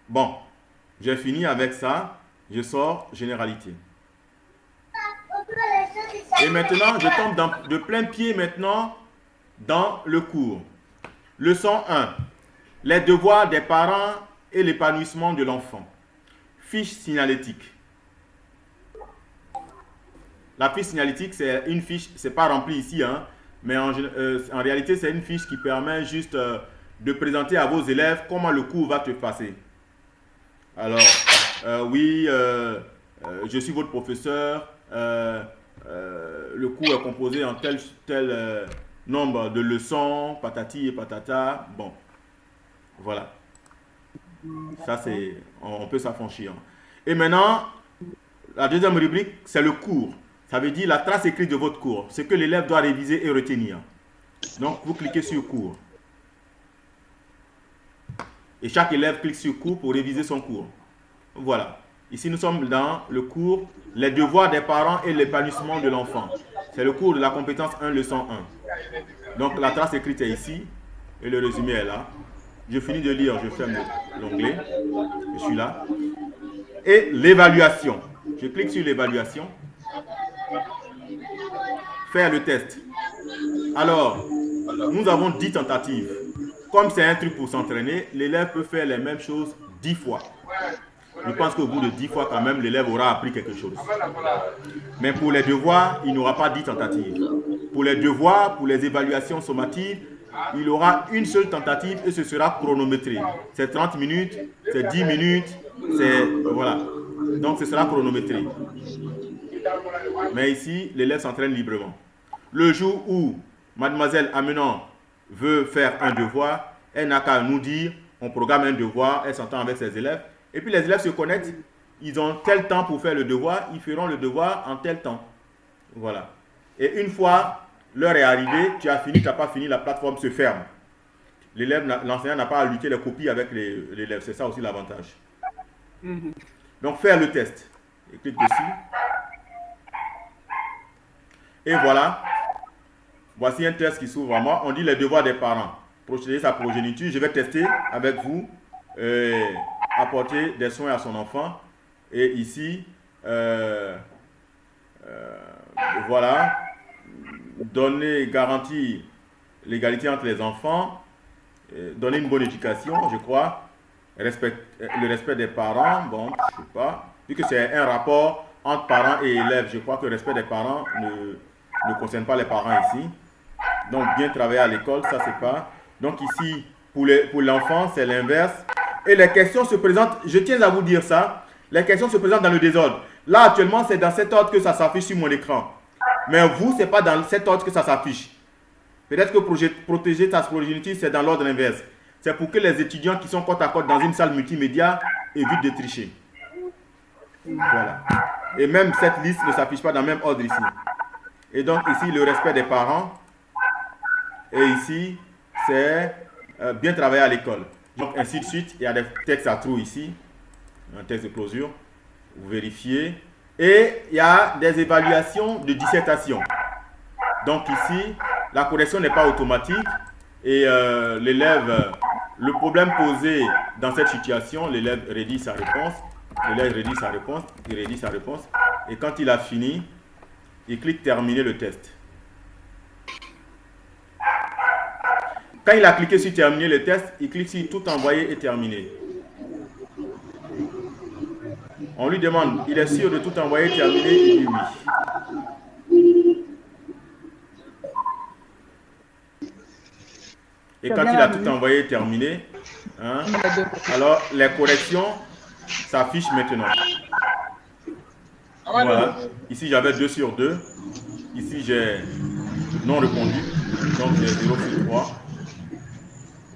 Bon, j'ai fini avec ça. Je sors généralité. Et maintenant, je tombe de plein pied maintenant dans le cours. Leçon 1. Les devoirs des parents et l'épanouissement de l'enfant. Fiche signalétique. La fiche signalétique, c'est une fiche, c'est pas rempli ici, hein, mais en réalité, c'est une fiche qui permet juste de présenter à vos élèves comment le cours va te passer. Alors, oui, je suis votre professeur, le cours est composé en tel nombre de leçons, patati et patata. Bon, voilà. Ça, c'est, on peut s'affranchir. Et maintenant, la deuxième rubrique, c'est le cours. Ça veut dire la trace écrite de votre cours, ce que l'élève doit réviser et retenir. Donc, vous cliquez sur cours. Et chaque élève clique sur cours pour réviser son cours. Voilà. Ici, nous sommes dans le cours les devoirs des parents et l'épanouissement de l'enfant. C'est le cours de la compétence 1, leçon 1. Donc, la trace écrite est ici et le résumé est là. Je finis de lire, je ferme l'onglet. Je suis là. Et l'évaluation. Je clique sur l'évaluation. Faire le test. Alors, nous avons 10 tentatives. Comme c'est un truc pour s'entraîner, l'élève peut faire les mêmes choses 10 fois. Je pense qu'au bout de 10 fois, quand même, l'élève aura appris quelque chose. Mais pour les devoirs, il n'aura pas 10 tentatives. Pour les devoirs, pour les évaluations sommatives, il aura une seule tentative et ce sera chronométré. C'est 30 minutes, c'est 10 minutes, c'est... Voilà. Donc, ce sera chronométré. Mais ici, l'élève s'entraîne librement. Le jour où mademoiselle Amenant veut faire un devoir, elle n'a qu'à nous dire, on programme un devoir, elle s'entend avec ses élèves. Et puis les élèves se connectent, ils ont tel temps pour faire le devoir, ils feront le devoir en tel temps. Voilà. Et une fois l'heure est arrivée, tu as fini, tu n'as pas fini, la plateforme se ferme. L'enseignant n'a pas à lutter les copies avec l'élève, c'est ça aussi l'avantage. Donc faire le test. Et clique dessus. Et voilà. Voici un test qui s'ouvre à moi. On dit les devoirs des parents. Protéger sa progéniture. Je vais tester avec vous. Apporter des soins à son enfant. Et ici, voilà. Donner, garantir l'égalité entre les enfants. Donner une bonne éducation, je crois. Le respect des parents. Bon, je ne sais pas. Vu que c'est un rapport entre parents et élèves, je crois que le respect des parents ne concerne pas les parents ici. Donc, bien travailler à l'école, ça c'est pas. Donc ici, pour l'enfant, c'est l'inverse. Et les questions se présentent, je tiens à vous dire ça, les questions se présentent dans le désordre. Là, actuellement, c'est dans cet ordre que ça s'affiche sur mon écran. Mais vous, c'est pas dans cet ordre que ça s'affiche. Peut-être que protéger ta progéniture, c'est dans l'ordre inverse. C'est pour que les étudiants qui sont côte à côte dans une salle multimédia évitent de tricher. Voilà. Et même cette liste ne s'affiche pas dans le même ordre ici. Et donc ici, le respect des parents. Et ici, c'est bien travailler à l'école. Donc ainsi de suite, il y a des textes à trous ici. Un texte de closure. Vous vérifiez. Et il y a des évaluations de dissertation. Donc ici, la correction n'est pas automatique et l'élève, le problème posé dans cette situation, l'élève rédige sa réponse, il rédige sa réponse et quand il a fini, il clique terminer le test. Quand il a cliqué sur terminer le test, il clique sur tout envoyer et terminer. On lui demande, il est sûr de tout envoyer et terminer, il dit oui. Et quand il a tout envoyé et terminé, hein, alors les corrections s'affichent maintenant. Voilà. Ici, j'avais 2 sur 2. Ici, j'ai non répondu. Donc, j'ai 0 sur 3.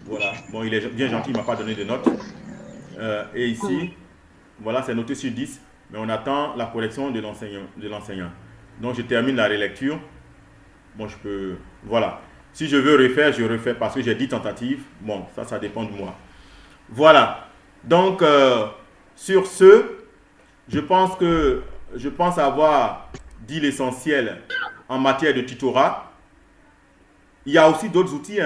Voilà. Bon, il est bien gentil, il ne m'a pas donné de notes. Et ici, voilà, c'est noté sur 10. Mais on attend la correction de l'enseignant. Donc, je termine la relecture. Bon, je peux... Voilà. Si je veux refaire, je refais parce que j'ai 10 tentatives. Bon, ça dépend de moi. Voilà. Donc, sur ce, je pense avoir dit l'essentiel en matière de tutorat. Il y a aussi d'autres outils.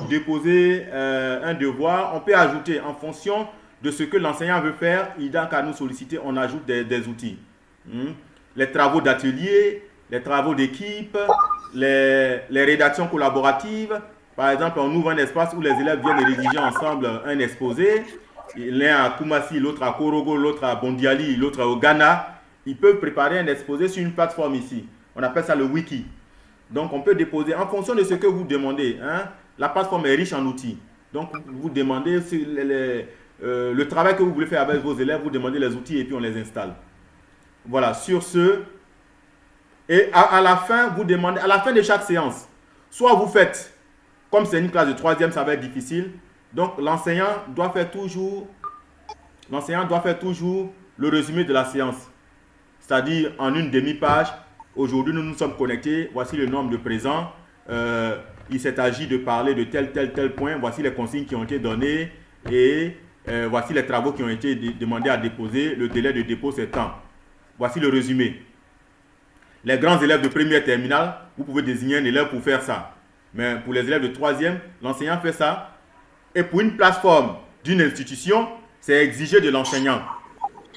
Déposer un devoir. On peut ajouter en fonction de ce que l'enseignant veut faire. Il n'a qu'à nous solliciter, on ajoute des outils. Les travaux d'atelier, les travaux d'équipe, les rédactions collaboratives. Par exemple, on ouvre un espace où les élèves viennent rédiger ensemble un exposé. L'un à Koumassi, l'autre à Korogo, l'autre à Bondiali, l'autre au Ghana. Ils peuvent préparer un exposé sur une plateforme ici. On appelle ça le wiki. Donc, on peut déposer en fonction de ce que vous demandez. La plateforme est riche en outils. Donc, vous demandez le travail que vous voulez faire avec vos élèves, vous demandez les outils et puis on les installe. Voilà, sur ce... Et à la fin, vous demandez, à la fin de chaque séance, soit vous faites, comme c'est une classe de 3e, ça va être difficile. Donc, l'enseignant doit faire toujours le résumé de la séance. C'est-à-dire, en une demi-page, aujourd'hui, nous nous sommes connectés, voici le nombre de présents. Il s'est agi de parler de tel point. Voici les consignes qui ont été données et voici les travaux qui ont été demandés à déposer. Le délai de dépôt, c'est temps. Voici le résumé. Les grands élèves de première terminale, vous pouvez désigner un élève pour faire ça. Mais pour les élèves de 3e, l'enseignant fait ça. Et pour une plateforme d'une institution, c'est exigé de l'enseignant.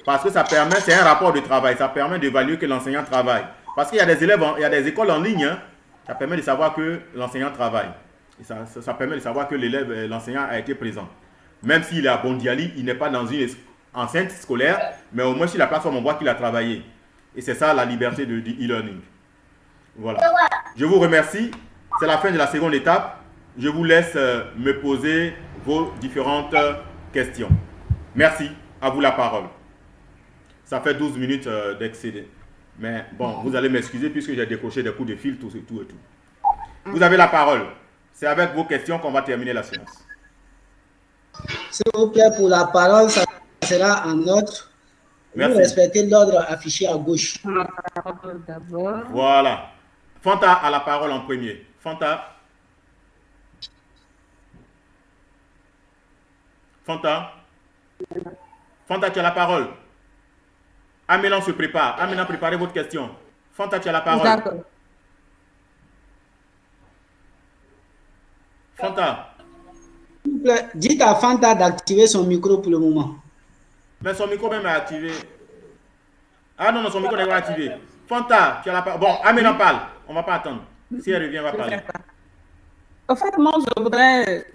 Parce que ça permet, c'est un rapport de travail, ça permet d'évaluer que l'enseignant travaille. Parce qu'il y a des élèves, il y a des écoles en ligne, ça permet de savoir que l'enseignant travaille. Et ça permet de savoir que l'enseignant a été présent. Même s'il est à Bondiali, il n'est pas dans une enceinte scolaire, mais au moins sur la plateforme, on voit qu'il a travaillé. Et c'est ça la liberté de e-learning. Voilà. Je vous remercie. C'est la fin de la seconde étape. Je vous laisse me poser vos différentes questions. Merci. À vous la parole. Ça fait 12 minutes d'excédé. Mais bon, vous allez m'excuser puisque j'ai décroché des coups de fil, tout et tout. Vous avez la parole. C'est avec vos questions qu'on va terminer la séance. S'il vous plaît, pour la parole, ça sera en ordre. Vous respectez l'ordre affiché à gauche. Voilà. Fanta a la parole en premier. Fanta. Fanta, tu as la parole. Amélan se prépare. Amélan, préparez votre question. Fanta, tu as la parole. D'accord. Fanta. S'il vous plaît, dites à Fanta d'activer son micro pour le moment. Mais son micro même est activé. Ah non, son micro n'est pas activé. Fanta, tu as la parole. Bon, Amélan parle. On ne va pas attendre. Si elle revient, on va parler. En fait, moi, je voudrais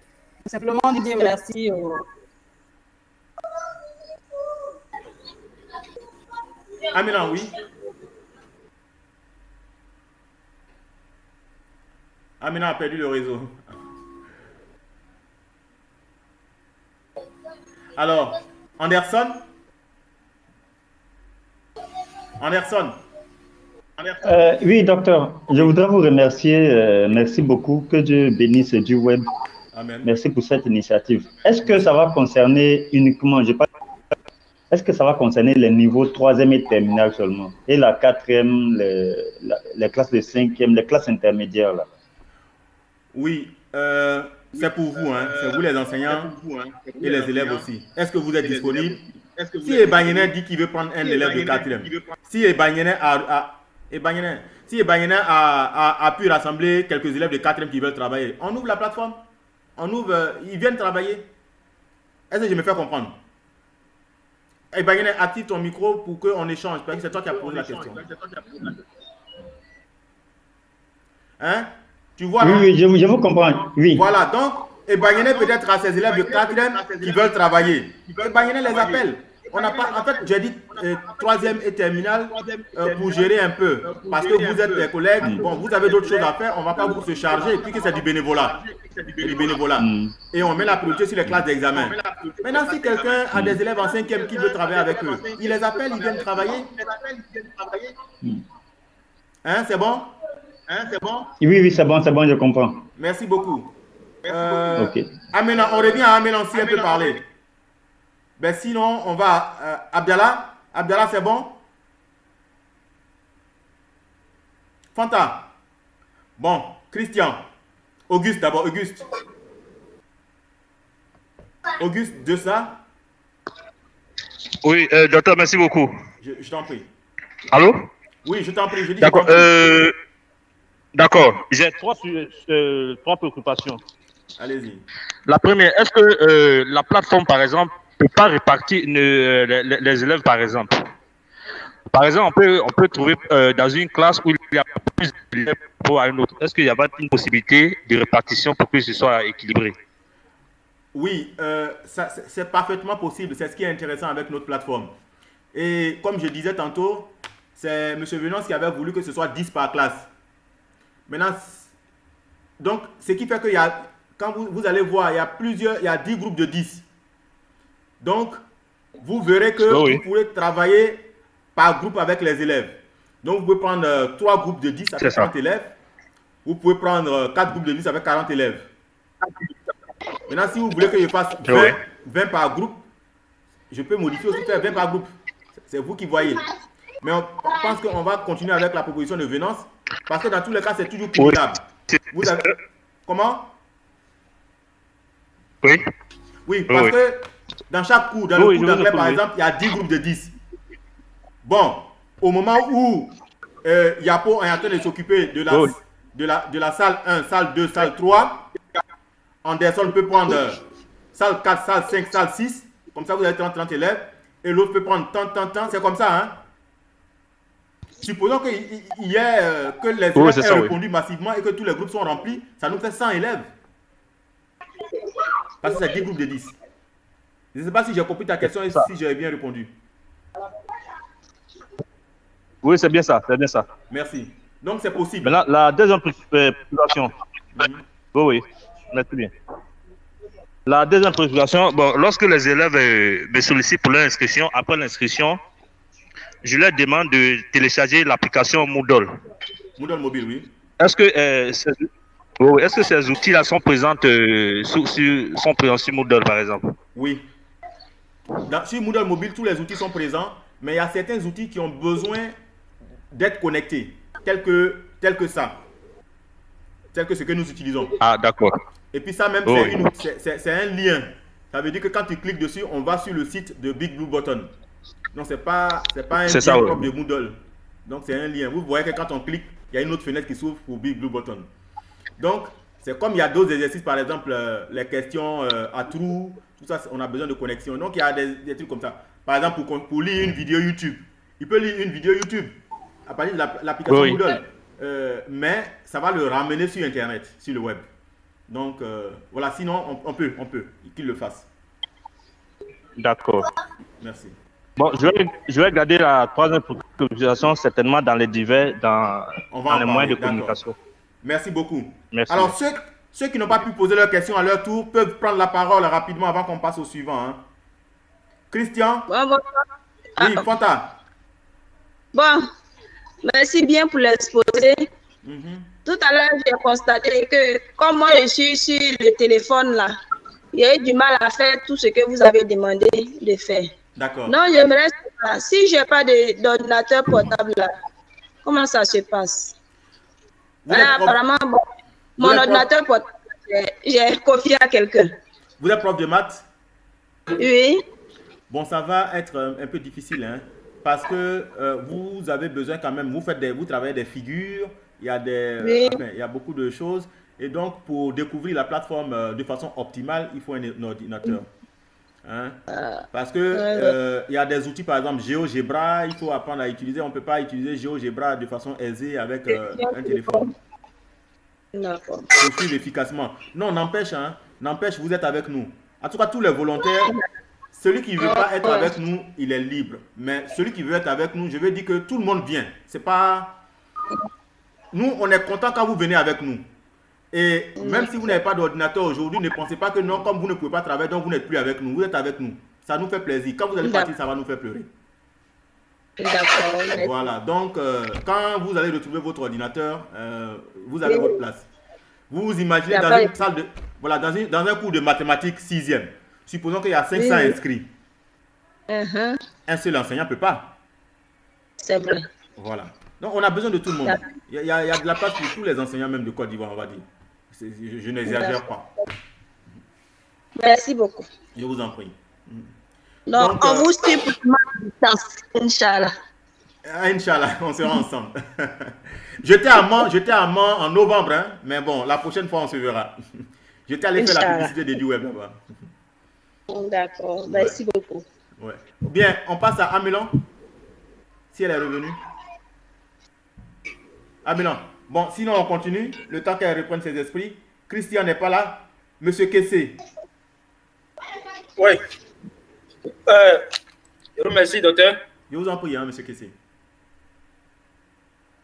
simplement dire merci au... Amélan, oui. Amélan a perdu le réseau. Alors, Anderson. Oui, docteur. Je voudrais vous remercier. Merci beaucoup. Que Dieu bénisse du web. Amen. Merci pour cette initiative. Est-ce que ça va concerner uniquement, est-ce que ça va concerner les niveaux 3e et terminale seulement? Et la 4e, les classes de 5e, les classes intermédiaires là? Oui, c'est pour vous, c'est vous les enseignants et les élèves aussi. Est-ce que vous êtes disponible? Si Ebanyene dit qu'il veut prendre un élève de 4e, si Ebanyene Banyana, si Banyana a pu rassembler quelques élèves de 4e qui veulent travailler, on ouvre la plateforme. On ouvre, ils viennent travailler. Est-ce que je me fais comprendre? Banyana, active ton micro pour qu'on échange. Parce que c'est toi qui as posé la question. Hein? Tu vois? Oui, je vous comprends. Oui. Voilà, donc, Banyana peut-être à ses élèves de 4e qui veulent travailler. Banyana les appelle. On n'a pas, en fait, j'ai dit 3e et terminale pour gérer un peu. Parce que vous êtes des collègues, bon, vous avez d'autres choses à faire, on ne va pas vous se charger et puis que c'est du bénévolat. Et on met la priorité sur les classes d'examen. Maintenant, si quelqu'un a des élèves en 5e qui veut travailler avec eux, il les appelle, ils viennent travailler. Hein, c'est bon? Oui, c'est bon, je comprends. Merci beaucoup. Ok. Amena, on revient à Amena aussi un peu parler. Ben sinon, on va... Abdallah? Abdallah, c'est bon? Fanta? Bon, Christian. Auguste d'abord, Auguste. Auguste, de ça? Oui, docteur, merci beaucoup. Je t'en prie. Allô? Oui, je t'en prie. Je dis d'accord, d'accord. J'ai trois préoccupations. Allez-y. La première, est-ce que la plateforme, par exemple, ne peut pas répartir les élèves, par exemple? Par exemple, on peut trouver dans une classe où il y a plus d'élèves pour une autre. Est-ce qu'il n'y a pas une possibilité de répartition pour que ce soit équilibré? Oui, c'est parfaitement possible. C'est ce qui est intéressant avec notre plateforme. Et comme je disais tantôt, c'est M. Venance qui avait voulu que ce soit 10 par classe. Maintenant, donc, ce qui fait que quand vous allez voir, il y a 10 groupes de 10. Donc, vous verrez que vous pourrez travailler par groupe avec les élèves. Donc, vous pouvez prendre 3 groupes de 10 avec 30 élèves. Vous pouvez prendre 4 groupes de 10 avec 40 élèves. Maintenant, si vous voulez que je fasse 20 par groupe, je peux modifier aussi faire 20 par groupe. C'est vous qui voyez. Mais on pense qu'on va continuer avec la proposition de Venance parce que dans tous les cas, c'est toujours cumulable. Vous avez... Comment? Oui. Oui, parce que dans chaque cours, dans le cours d'anglais, par exemple, il y a 10 groupes de 10. Bon, au moment où Yapo est en train de s'occuper de la salle 1, salle 2, salle 3, Anderson peut prendre salle 4, salle 5, salle 6. Comme ça, vous avez 30 élèves. Et l'autre peut prendre tant. C'est comme ça, hein? Supposons qu'il y ait que les élèves aient répondu massivement et que tous les groupes sont remplis. Ça nous fait 100 élèves. Parce que c'est 10 groupes de 10. Je ne sais pas si j'ai compris ta question et si j'ai bien répondu. Oui, c'est bien ça. Merci. Donc, c'est possible. Maintenant, la deuxième préoccupation. Oui, merci bien. La deuxième préoccupation, bon, lorsque les élèves me sollicitent pour leur inscription, après l'inscription, je leur demande de télécharger l'application Moodle. Moodle mobile, oui. Est-ce que ces outils-là sont présents sur Moodle, par exemple? Oui. Sur Moodle mobile, tous les outils sont présents, mais il y a certains outils qui ont besoin d'être connectés, tels que ça. Tel que ce que nous utilisons. Ah, d'accord. Et puis ça même, c'est un lien. Ça veut dire que quand tu cliques dessus, on va sur le site de Big Blue Button. Donc, c'est pas un lien propre de Moodle. Donc, c'est un lien. Vous voyez que quand on clique, il y a une autre fenêtre qui s'ouvre pour Big Blue Button. Donc, c'est comme il y a d'autres exercices, par exemple, les questions à trous, tout ça, on a besoin de connexion. Donc, il y a des trucs comme ça. Par exemple, pour lire une vidéo YouTube. Il peut lire une vidéo YouTube à partir de l'application Moodle. Mais ça va le ramener sur Internet, sur le web. Donc, voilà, sinon, on peut qu'il le fasse. D'accord. Merci. Bon, je vais garder la troisième préoccupation certainement dans les divers, dans les moyens de communication. Merci beaucoup. Merci. Alors, ceux qui n'ont pas pu poser leurs questions à leur tour peuvent prendre la parole rapidement avant qu'on passe au suivant. Hein. Christian? Oui, Fanta. Bon, merci bien pour l'exposé. Tout à l'heure, j'ai constaté que comme moi je suis sur le téléphone là, il y a eu du mal à faire tout ce que vous avez demandé de faire. D'accord. Non, j'aimerais savoir, si je n'ai pas d'ordinateur portable là, comment ça se passe? Voilà, apparemment, mon ordinateur portable, j'ai confié à quelqu'un. Vous êtes prof de maths? Oui. Bon, ça va être un peu difficile, hein? parce que vous avez besoin quand même, vous travaillez des figures, il y a il y a beaucoup de choses. Et donc, pour découvrir la plateforme de façon optimale, il faut un ordinateur. Hein? Parce que il y a des outils, par exemple GeoGebra, il faut apprendre à utiliser. On ne peut pas utiliser GeoGebra de façon aisée avec un téléphone. D'accord. Pour suivre efficacement. Non, n'empêche, vous êtes avec nous. En tout cas, tous les volontaires, celui qui ne veut pas être avec nous, il est libre. Mais celui qui veut être avec nous, je veux dire que tout le monde vient. C'est pas... Nous, on est content quand vous venez avec nous. Et même si vous n'avez pas d'ordinateur aujourd'hui, ne pensez pas que non, comme vous ne pouvez pas travailler, donc vous n'êtes plus avec nous. Vous êtes avec nous. Ça nous fait plaisir. Quand vous allez partir, ça va nous faire pleurer. D'accord. Voilà. Donc, quand vous allez retrouver votre ordinateur, vous avez votre place. Vous vous imaginez dans une salle de... Voilà, dans un cours de mathématiques 6e. Supposons qu'il y a 500 inscrits. Un seul enseignant ne peut pas. C'est vrai. Voilà. Donc, on a besoin de tout le monde. Il y a de la place pour tous les enseignants, même de Côte d'Ivoire, on va dire. Je n'exagère pas. Merci beaucoup. Je vous en prie. Donc on vous suit pour ma distance, Inch'Allah. Inch'Allah, on sera ensemble. J'étais à Mans en novembre, hein, mais bon, la prochaine fois, on se verra. J'étais allé faire la publicité des web là-bas. D'accord, merci beaucoup. Ouais. Bien, on passe à Amélan, si elle est revenue. Amélan. Bon, sinon on continue, le temps qu'elle reprenne ses esprits. Christian n'est pas là. Monsieur Kessé. Oui. Je vous remercie, docteur. Je vous en prie, hein, monsieur Kessé.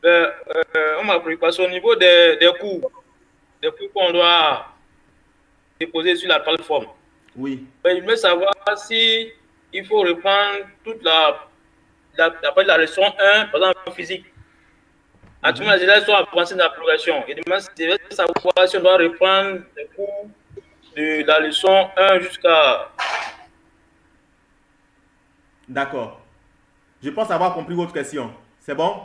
On m'a préoccupé au niveau des cours qu'on doit déposer sur la plateforme. Oui. Je veux savoir si il faut reprendre toute la leçon 1, par exemple en physique. Actuellement, les élèves sont avancés dans la progression. Et demain, je veux savoir si on doit reprendre les cours de la leçon 1 jusqu'à... D'accord. Je pense avoir compris votre question. C'est bon?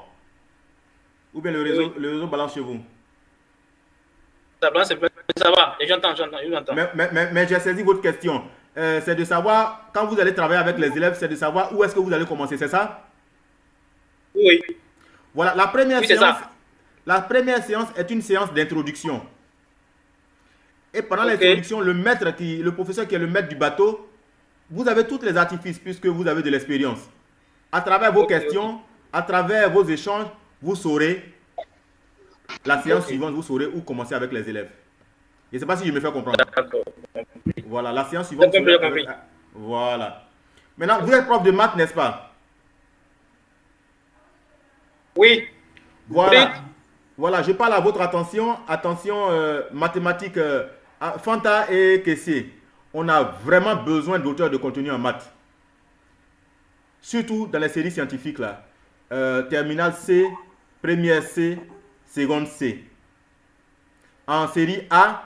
Ou bien le réseau balance chez vous? Ça va. Et j'entends. Mais j'ai saisi votre question. C'est de savoir, quand vous allez travailler avec les élèves, c'est de savoir où est-ce que vous allez commencer, c'est ça? Oui. Voilà, la première séance est une séance d'introduction. Et pendant l'introduction, le professeur qui est le maître du bateau, vous avez tous les artifices puisque vous avez de l'expérience. À travers vos questions, à travers vos échanges, vous saurez, la séance suivante, vous saurez où commencer avec les élèves. Je ne sais pas si je me fais comprendre. Voilà, la séance suivante. Voilà. Maintenant, vous êtes prof de maths, n'est-ce pas? Oui. Voilà. Voilà, je parle à votre attention. Attention, mathématiques, Fanta et Kessé. On a vraiment besoin d'auteurs de contenu en maths. Surtout dans les séries scientifiques là. Terminale C, première C, seconde C. En série A,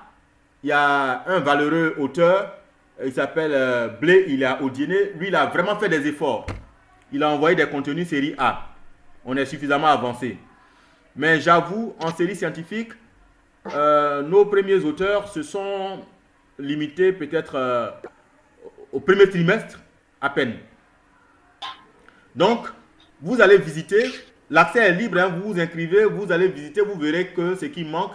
il y a un valeureux auteur. Il s'appelle Blé, il a Odiene. Lui, il a vraiment fait des efforts. Il a envoyé des contenus série A. On est suffisamment avancé. Mais j'avoue, en série scientifique, nos premiers auteurs se sont limités peut-être au premier trimestre à peine. Donc, vous allez visiter, l'accès est libre, hein, vous vous inscrivez, vous allez visiter, vous verrez que ce qui manque.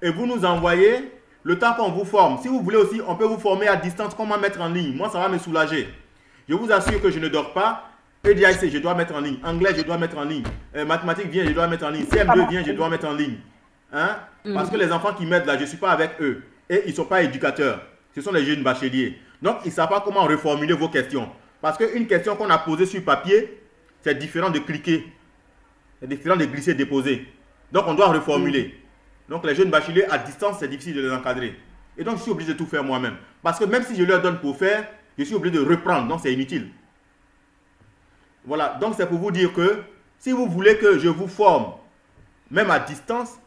Et vous nous envoyez le temps qu'on vous forme. Si vous voulez aussi, on peut vous former à distance, comment mettre en ligne. Moi, ça va me soulager. Je vous assure que je ne dors pas. PDIC, je dois mettre en ligne. Anglais, je dois mettre en ligne. Mathématiques, vient, je dois mettre en ligne. CM2, vient, je dois mettre en ligne. Hein? Parce que les enfants qui m'aident là, je ne suis pas avec eux. Et ils ne sont pas éducateurs. Ce sont les jeunes bacheliers. Donc, ils ne savent pas comment reformuler vos questions. Parce qu'une question qu'on a posée sur papier, c'est différent de cliquer. C'est différent de glisser, déposer. Donc, on doit reformuler. Donc, les jeunes bacheliers, à distance, c'est difficile de les encadrer. Et donc, je suis obligé de tout faire moi-même. Parce que même si je leur donne pour faire, je suis obligé de reprendre. Donc, c'est inutile. Voilà. Donc, c'est pour vous dire que si vous voulez que je vous forme, même à distance,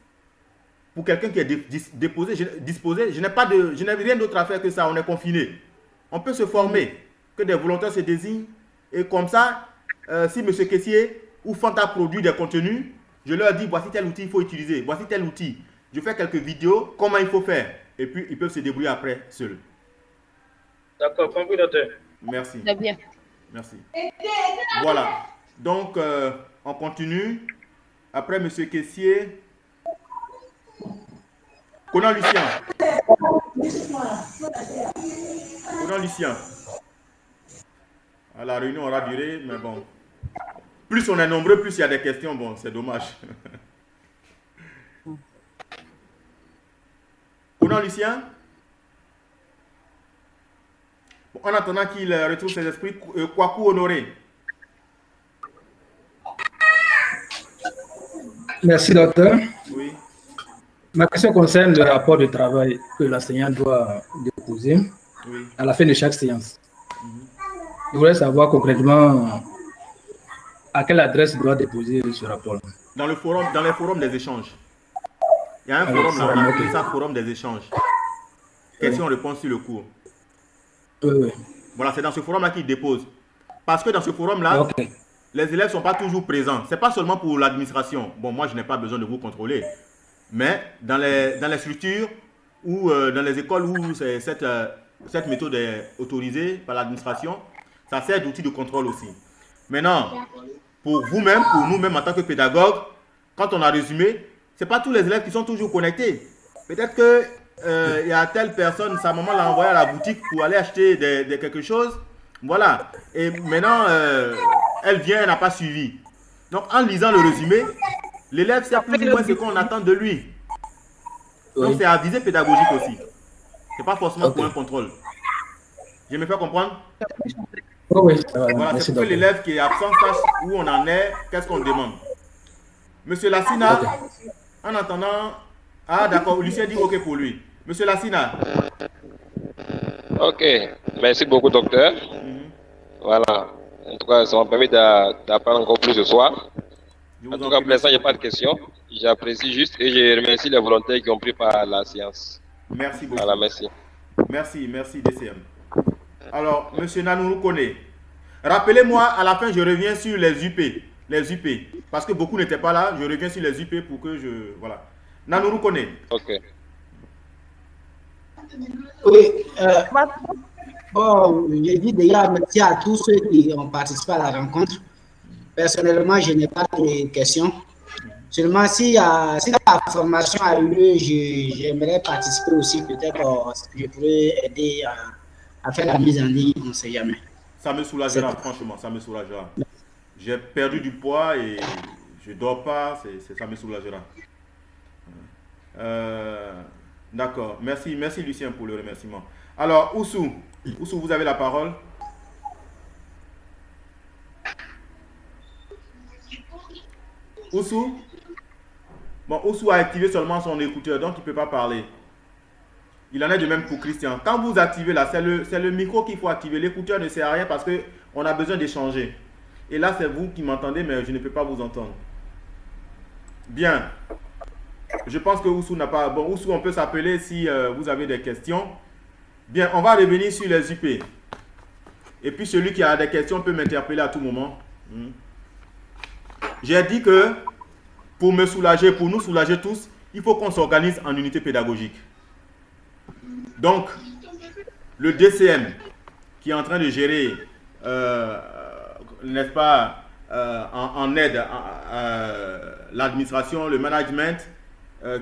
pour quelqu'un qui est disposé, je n'ai rien d'autre à faire que ça. On est confiné. On peut se former. Que des volontaires se désignent. Et comme ça, si M. Kessier ou Fanta produit des contenus, je leur dis, voici tel outil il faut utiliser. Voici tel outil. Je fais quelques vidéos, comment il faut faire. Et puis, ils peuvent se débrouiller après, seuls. D'accord, compris, docteur. Merci. Très bien. Merci. Voilà. Donc, on continue. Après, M. Caissier. Conan Lucien. Conan Lucien. La réunion aura duré, mais bon. Plus on est nombreux, plus il y a des questions. Bon, c'est dommage. Conan Lucien. Bon, en attendant qu'il retrouve ses esprits, Kwaku Honoré. Merci, docteur. Oui. Ma question concerne le rapport de travail que l'enseignant doit déposer à la fin de chaque séance. Je voudrais savoir concrètement à quelle adresse il doit déposer ce rapport. Dans les forums des échanges. Il y a un forum là, on appelle ça forum des échanges. Questions-réponses sur le cours. Voilà, c'est dans ce forum-là qu'il dépose. Parce que dans ce forum-là, les élèves ne sont pas toujours présents. Ce n'est pas seulement pour l'administration. Bon, moi, je n'ai pas besoin de vous contrôler. Mais dans les structures ou dans les écoles où cette méthode est autorisée par l'administration, ça sert d'outil de contrôle aussi. Maintenant, pour vous-même, pour nous-mêmes en tant que pédagogues, quand on a résumé, ce n'est pas tous les élèves qui sont toujours connectés. Peut-être qu'il y a telle personne, sa maman l'a envoyé à la boutique pour aller acheter quelque chose. Voilà. Et maintenant, elle vient, elle n'a pas suivi. Donc, en lisant le résumé, l'élève sait plus ou moins ce qu'on attend de lui. Donc, c'est à visée pédagogique aussi. Ce n'est pas forcément pour un contrôle. Je me fais comprendre? Oui, voilà, c'est pour que l'élève qui est absent sache où on en est, qu'est-ce qu'on demande. Monsieur Lassina, en attendant... Ah, d'accord, Lucien dit OK pour lui. Monsieur Lassina. OK, merci beaucoup, docteur. Voilà. En tout cas, ça m'a permis d'apprendre encore plus ce soir. En tout cas, pour l'instant, il n'y a pas de questions. J'apprécie juste et je remercie les volontaires qui ont pris part à la séance. Merci beaucoup. Voilà, merci. Merci, DCM. Alors, monsieur Nanourou Kone, rappelez-moi, à la fin, je reviens sur les UP. Les UP. Parce que beaucoup n'étaient pas là, je reviens sur les UP pour que je... Voilà. Nanourou Kone. OK. Oui. Bon, je dis déjà merci à tous ceux qui ont participé à la rencontre. Personnellement, je n'ai pas de questions. Seulement, si la formation a eu lieu, j'aimerais participer aussi. Peut-être je pourrais aider à faire la mise en ligne, on ne sait jamais. Ça me soulagera, franchement, ça me soulagera. J'ai perdu du poids et je ne dors pas, ça me soulagera. D'accord, merci Lucien pour le remerciement. Alors, Oussou, vous avez la parole. Oussou? Bon, Oussou a activé seulement son écouteur, donc il ne peut pas parler. Il en est de même pour Christian. Quand vous activez là, c'est le micro qu'il faut activer. L'écouteur ne sert à rien parce qu'on a besoin d'échanger. Et là, c'est vous qui m'entendez, mais je ne peux pas vous entendre. Bien. Je pense que Oussou n'a pas... Bon, Oussou, on peut s'appeler si vous avez des questions. Bien, on va revenir sur les UP. Et puis, celui qui a des questions peut m'interpeller à tout moment. J'ai dit que pour me soulager, pour nous soulager tous, il faut qu'on s'organise en unité pédagogique. Donc, le DCM qui est en train de gérer, n'est-ce pas, en aide l'administration, le management,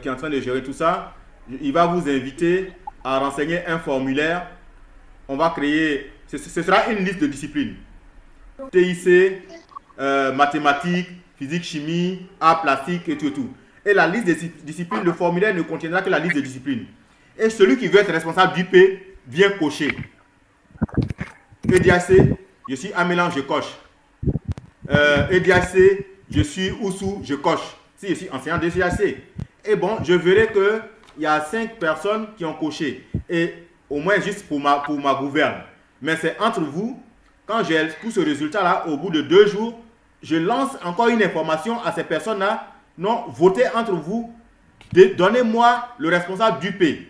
qui est en train de gérer tout ça, il va vous inviter à renseigner un formulaire. On va créer, ce sera une liste de disciplines. TIC, mathématiques, physique, chimie, art plastique et tout. Et la liste des disciplines, le formulaire ne contiendra que la liste des disciplines. Et celui qui veut être responsable du P vient cocher. EDAC, je suis Amélan, je coche. EDAC, je suis Oussou, je coche. Si je suis enseignant d'EDAC. Et bon, je verrai qu'il y a 5 personnes qui ont coché. Et au moins juste pour ma gouverne. Mais c'est entre vous, quand j'ai tout ce résultat-là, au bout de 2 jours, je lance encore une information à ces personnes-là. Non, votez entre vous. Donnez-moi le responsable du P.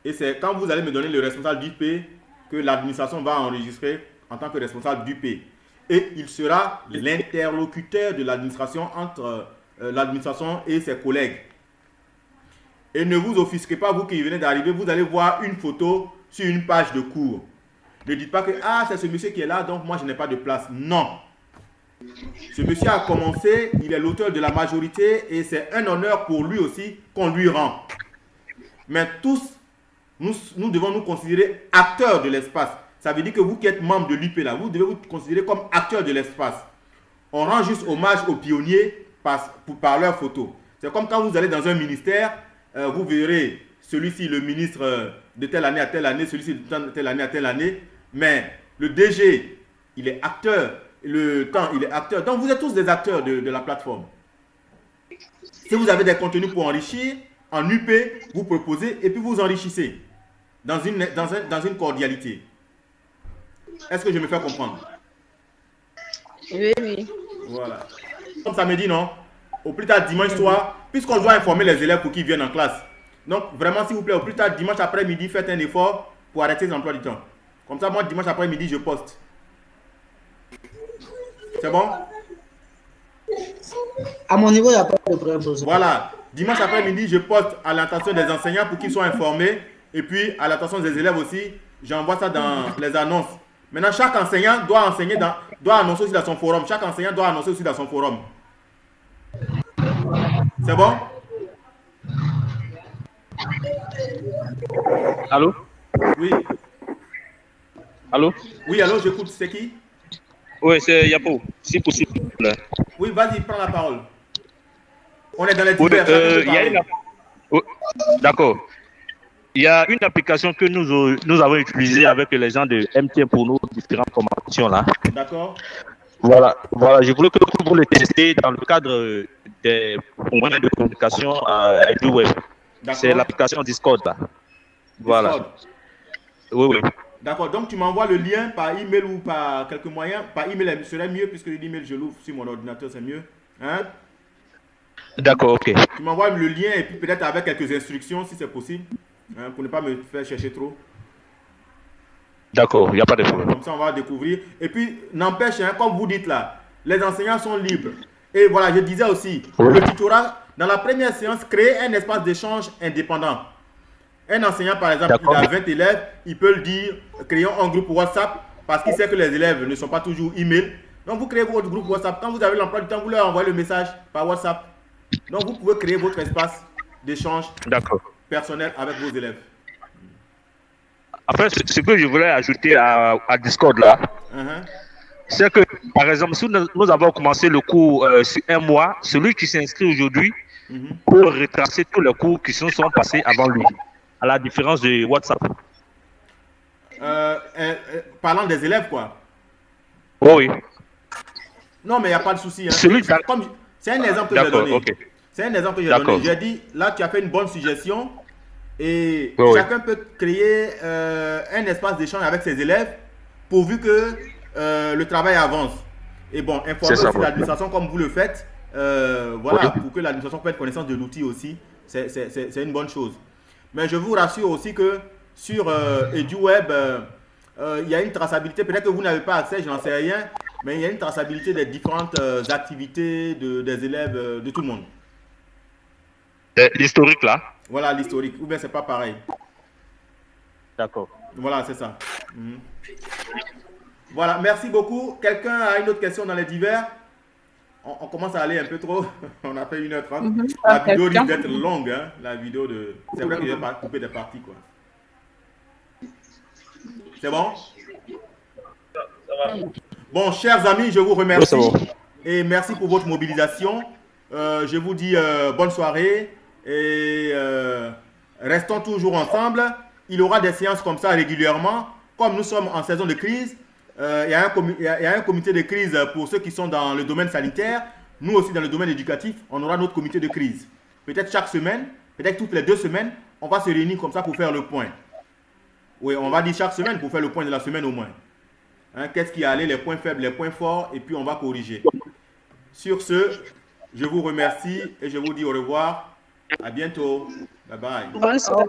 Et c'est quand vous allez me donner le responsable du P que l'administration va enregistrer en tant que responsable du P. Et il sera l'interlocuteur de l'administration entre l'administration et ses collègues. Et ne vous offusquez pas, vous qui venez d'arriver, vous allez voir une photo sur une page de cours. Ne dites pas que ah, c'est ce monsieur qui est là, donc moi je n'ai pas de place. Non. Ce monsieur a commencé, il est l'auteur de la majorité et c'est un honneur pour lui aussi qu'on lui rend. Mais tous, nous devons nous considérer acteurs de l'espace. Ça veut dire que vous qui êtes membre de l'UP là, vous devez vous considérer comme acteurs de l'espace. On rend juste hommage aux pionniers par leurs photos. C'est comme quand vous allez dans un ministère, vous verrez celui-ci, le ministre de telle année à telle année, celui-ci de telle année à telle année, mais le DG, il est acteur, le temps, il est acteur. Donc vous êtes tous des acteurs de la plateforme. Si vous avez des contenus pour enrichir, en UP, vous proposez et puis vous enrichissez dans une cordialité. Est-ce que je me fais comprendre? Oui, oui. Voilà. Comme samedi, non? Au plus tard dimanche soir, puisqu'on doit informer les élèves pour qu'ils viennent en classe. Donc, vraiment, s'il vous plaît, au plus tard dimanche après-midi, faites un effort pour arrêter les emplois du temps. Comme ça, moi, dimanche après-midi, je poste. C'est bon? À mon niveau, il n'y a pas de problème. Voilà. Dimanche après-midi, je poste à l'attention des enseignants pour qu'ils soient informés. Et puis, à l'attention des élèves aussi, j'envoie ça dans les annonces. Maintenant, chaque enseignant doit annoncer aussi dans son forum. Chaque enseignant doit annoncer aussi dans son forum. C'est bon? Allô? Oui. Allô? Oui, allô, j'écoute. C'est qui? Oui, c'est Yapo, si possible. Oui, vas-y, prends la parole. On est dans les Oui, divers. D'accord. Il y a une application que nous avons utilisée avec les gens de MTN pour nos différentes formations là. D'accord. Voilà, je voulais que vous le testiez dans le cadre des moyens de communication du web. C'est l'application Discord là. Voilà. Discord. Oui. D'accord, donc tu m'envoies le lien par email ou par quelques moyens. Par email serait mieux puisque l'email je l'ouvre sur mon ordinateur, c'est mieux. Hein? D'accord, ok. Tu m'envoies le lien et puis peut-être avec quelques instructions si c'est possible. Hein, pour ne pas me faire chercher trop. D'accord, il n'y a pas de problème. Comme ça, on va découvrir. Et puis, n'empêche, hein, comme vous dites là, les enseignants sont libres. Et voilà, je disais aussi, le tutorat, dans la première séance, créer un espace d'échange indépendant. Un enseignant, par exemple, il a 20 élèves, il peut le dire, créons un groupe WhatsApp, parce qu'il sait que les élèves ne sont pas toujours email. Donc, vous créez votre groupe WhatsApp. Quand vous avez l'emploi du temps, vous leur envoyez le message par WhatsApp. Donc, vous pouvez créer votre espace d'échange personnel avec vos élèves. Après, ce que je voulais ajouter à Discord là, c'est que, par exemple, si nous avons commencé le cours sur un mois, celui qui s'inscrit aujourd'hui peut retracer tous les cours qui se sont passés avant lui, à la différence de WhatsApp. Parlant des élèves, quoi. Oui. Non, mais il n'y a pas de souci. Hein. C'est un exemple que j'ai donné. Okay. C'est un exemple que j'ai donné. J'ai dit, là, tu as fait une bonne suggestion. Et chacun peut créer un espace d'échange avec ses élèves pourvu que le travail avance. Et bon, informer aussi l'administration comme vous le faites. Voilà, pour que l'administration prenne connaissance de l'outil aussi. C'est une bonne chose. Mais je vous rassure aussi que sur EduWeb, il y a une traçabilité. Peut-être que vous n'avez pas accès, je n'en sais rien. Mais il y a une traçabilité des différentes activités des élèves, de tout le monde. L'historique là? Voilà l'historique, ou bien c'est pas pareil. D'accord. Voilà, c'est ça. Voilà, merci beaucoup. Quelqu'un a une autre question dans les divers? On commence à aller un peu trop. On a fait 1h30. La vidéo risque d'être longue. Hein? La vidéo de... C'est vrai que je vais pas couper des parties, quoi. C'est bon? Bon, chers amis, je vous remercie. Et merci pour votre mobilisation. Je vous dis bonne soirée. Et restons toujours ensemble. Il y aura des séances comme ça régulièrement. Comme nous sommes en saison de crise, il y a un comité de crise pour ceux qui sont dans le domaine sanitaire. Nous aussi dans le domaine éducatif, on aura notre comité de crise. Peut-être chaque semaine, peut-être toutes les 2 semaines, on va se réunir comme ça pour faire le point. Oui, on va dire chaque semaine pour faire le point de la semaine au moins. Hein, qu'est-ce qui est allé, les points faibles, les points forts, et puis on va corriger. Sur ce, je vous remercie et je vous dis au revoir. À bientôt. Bye bye. Bonsoir.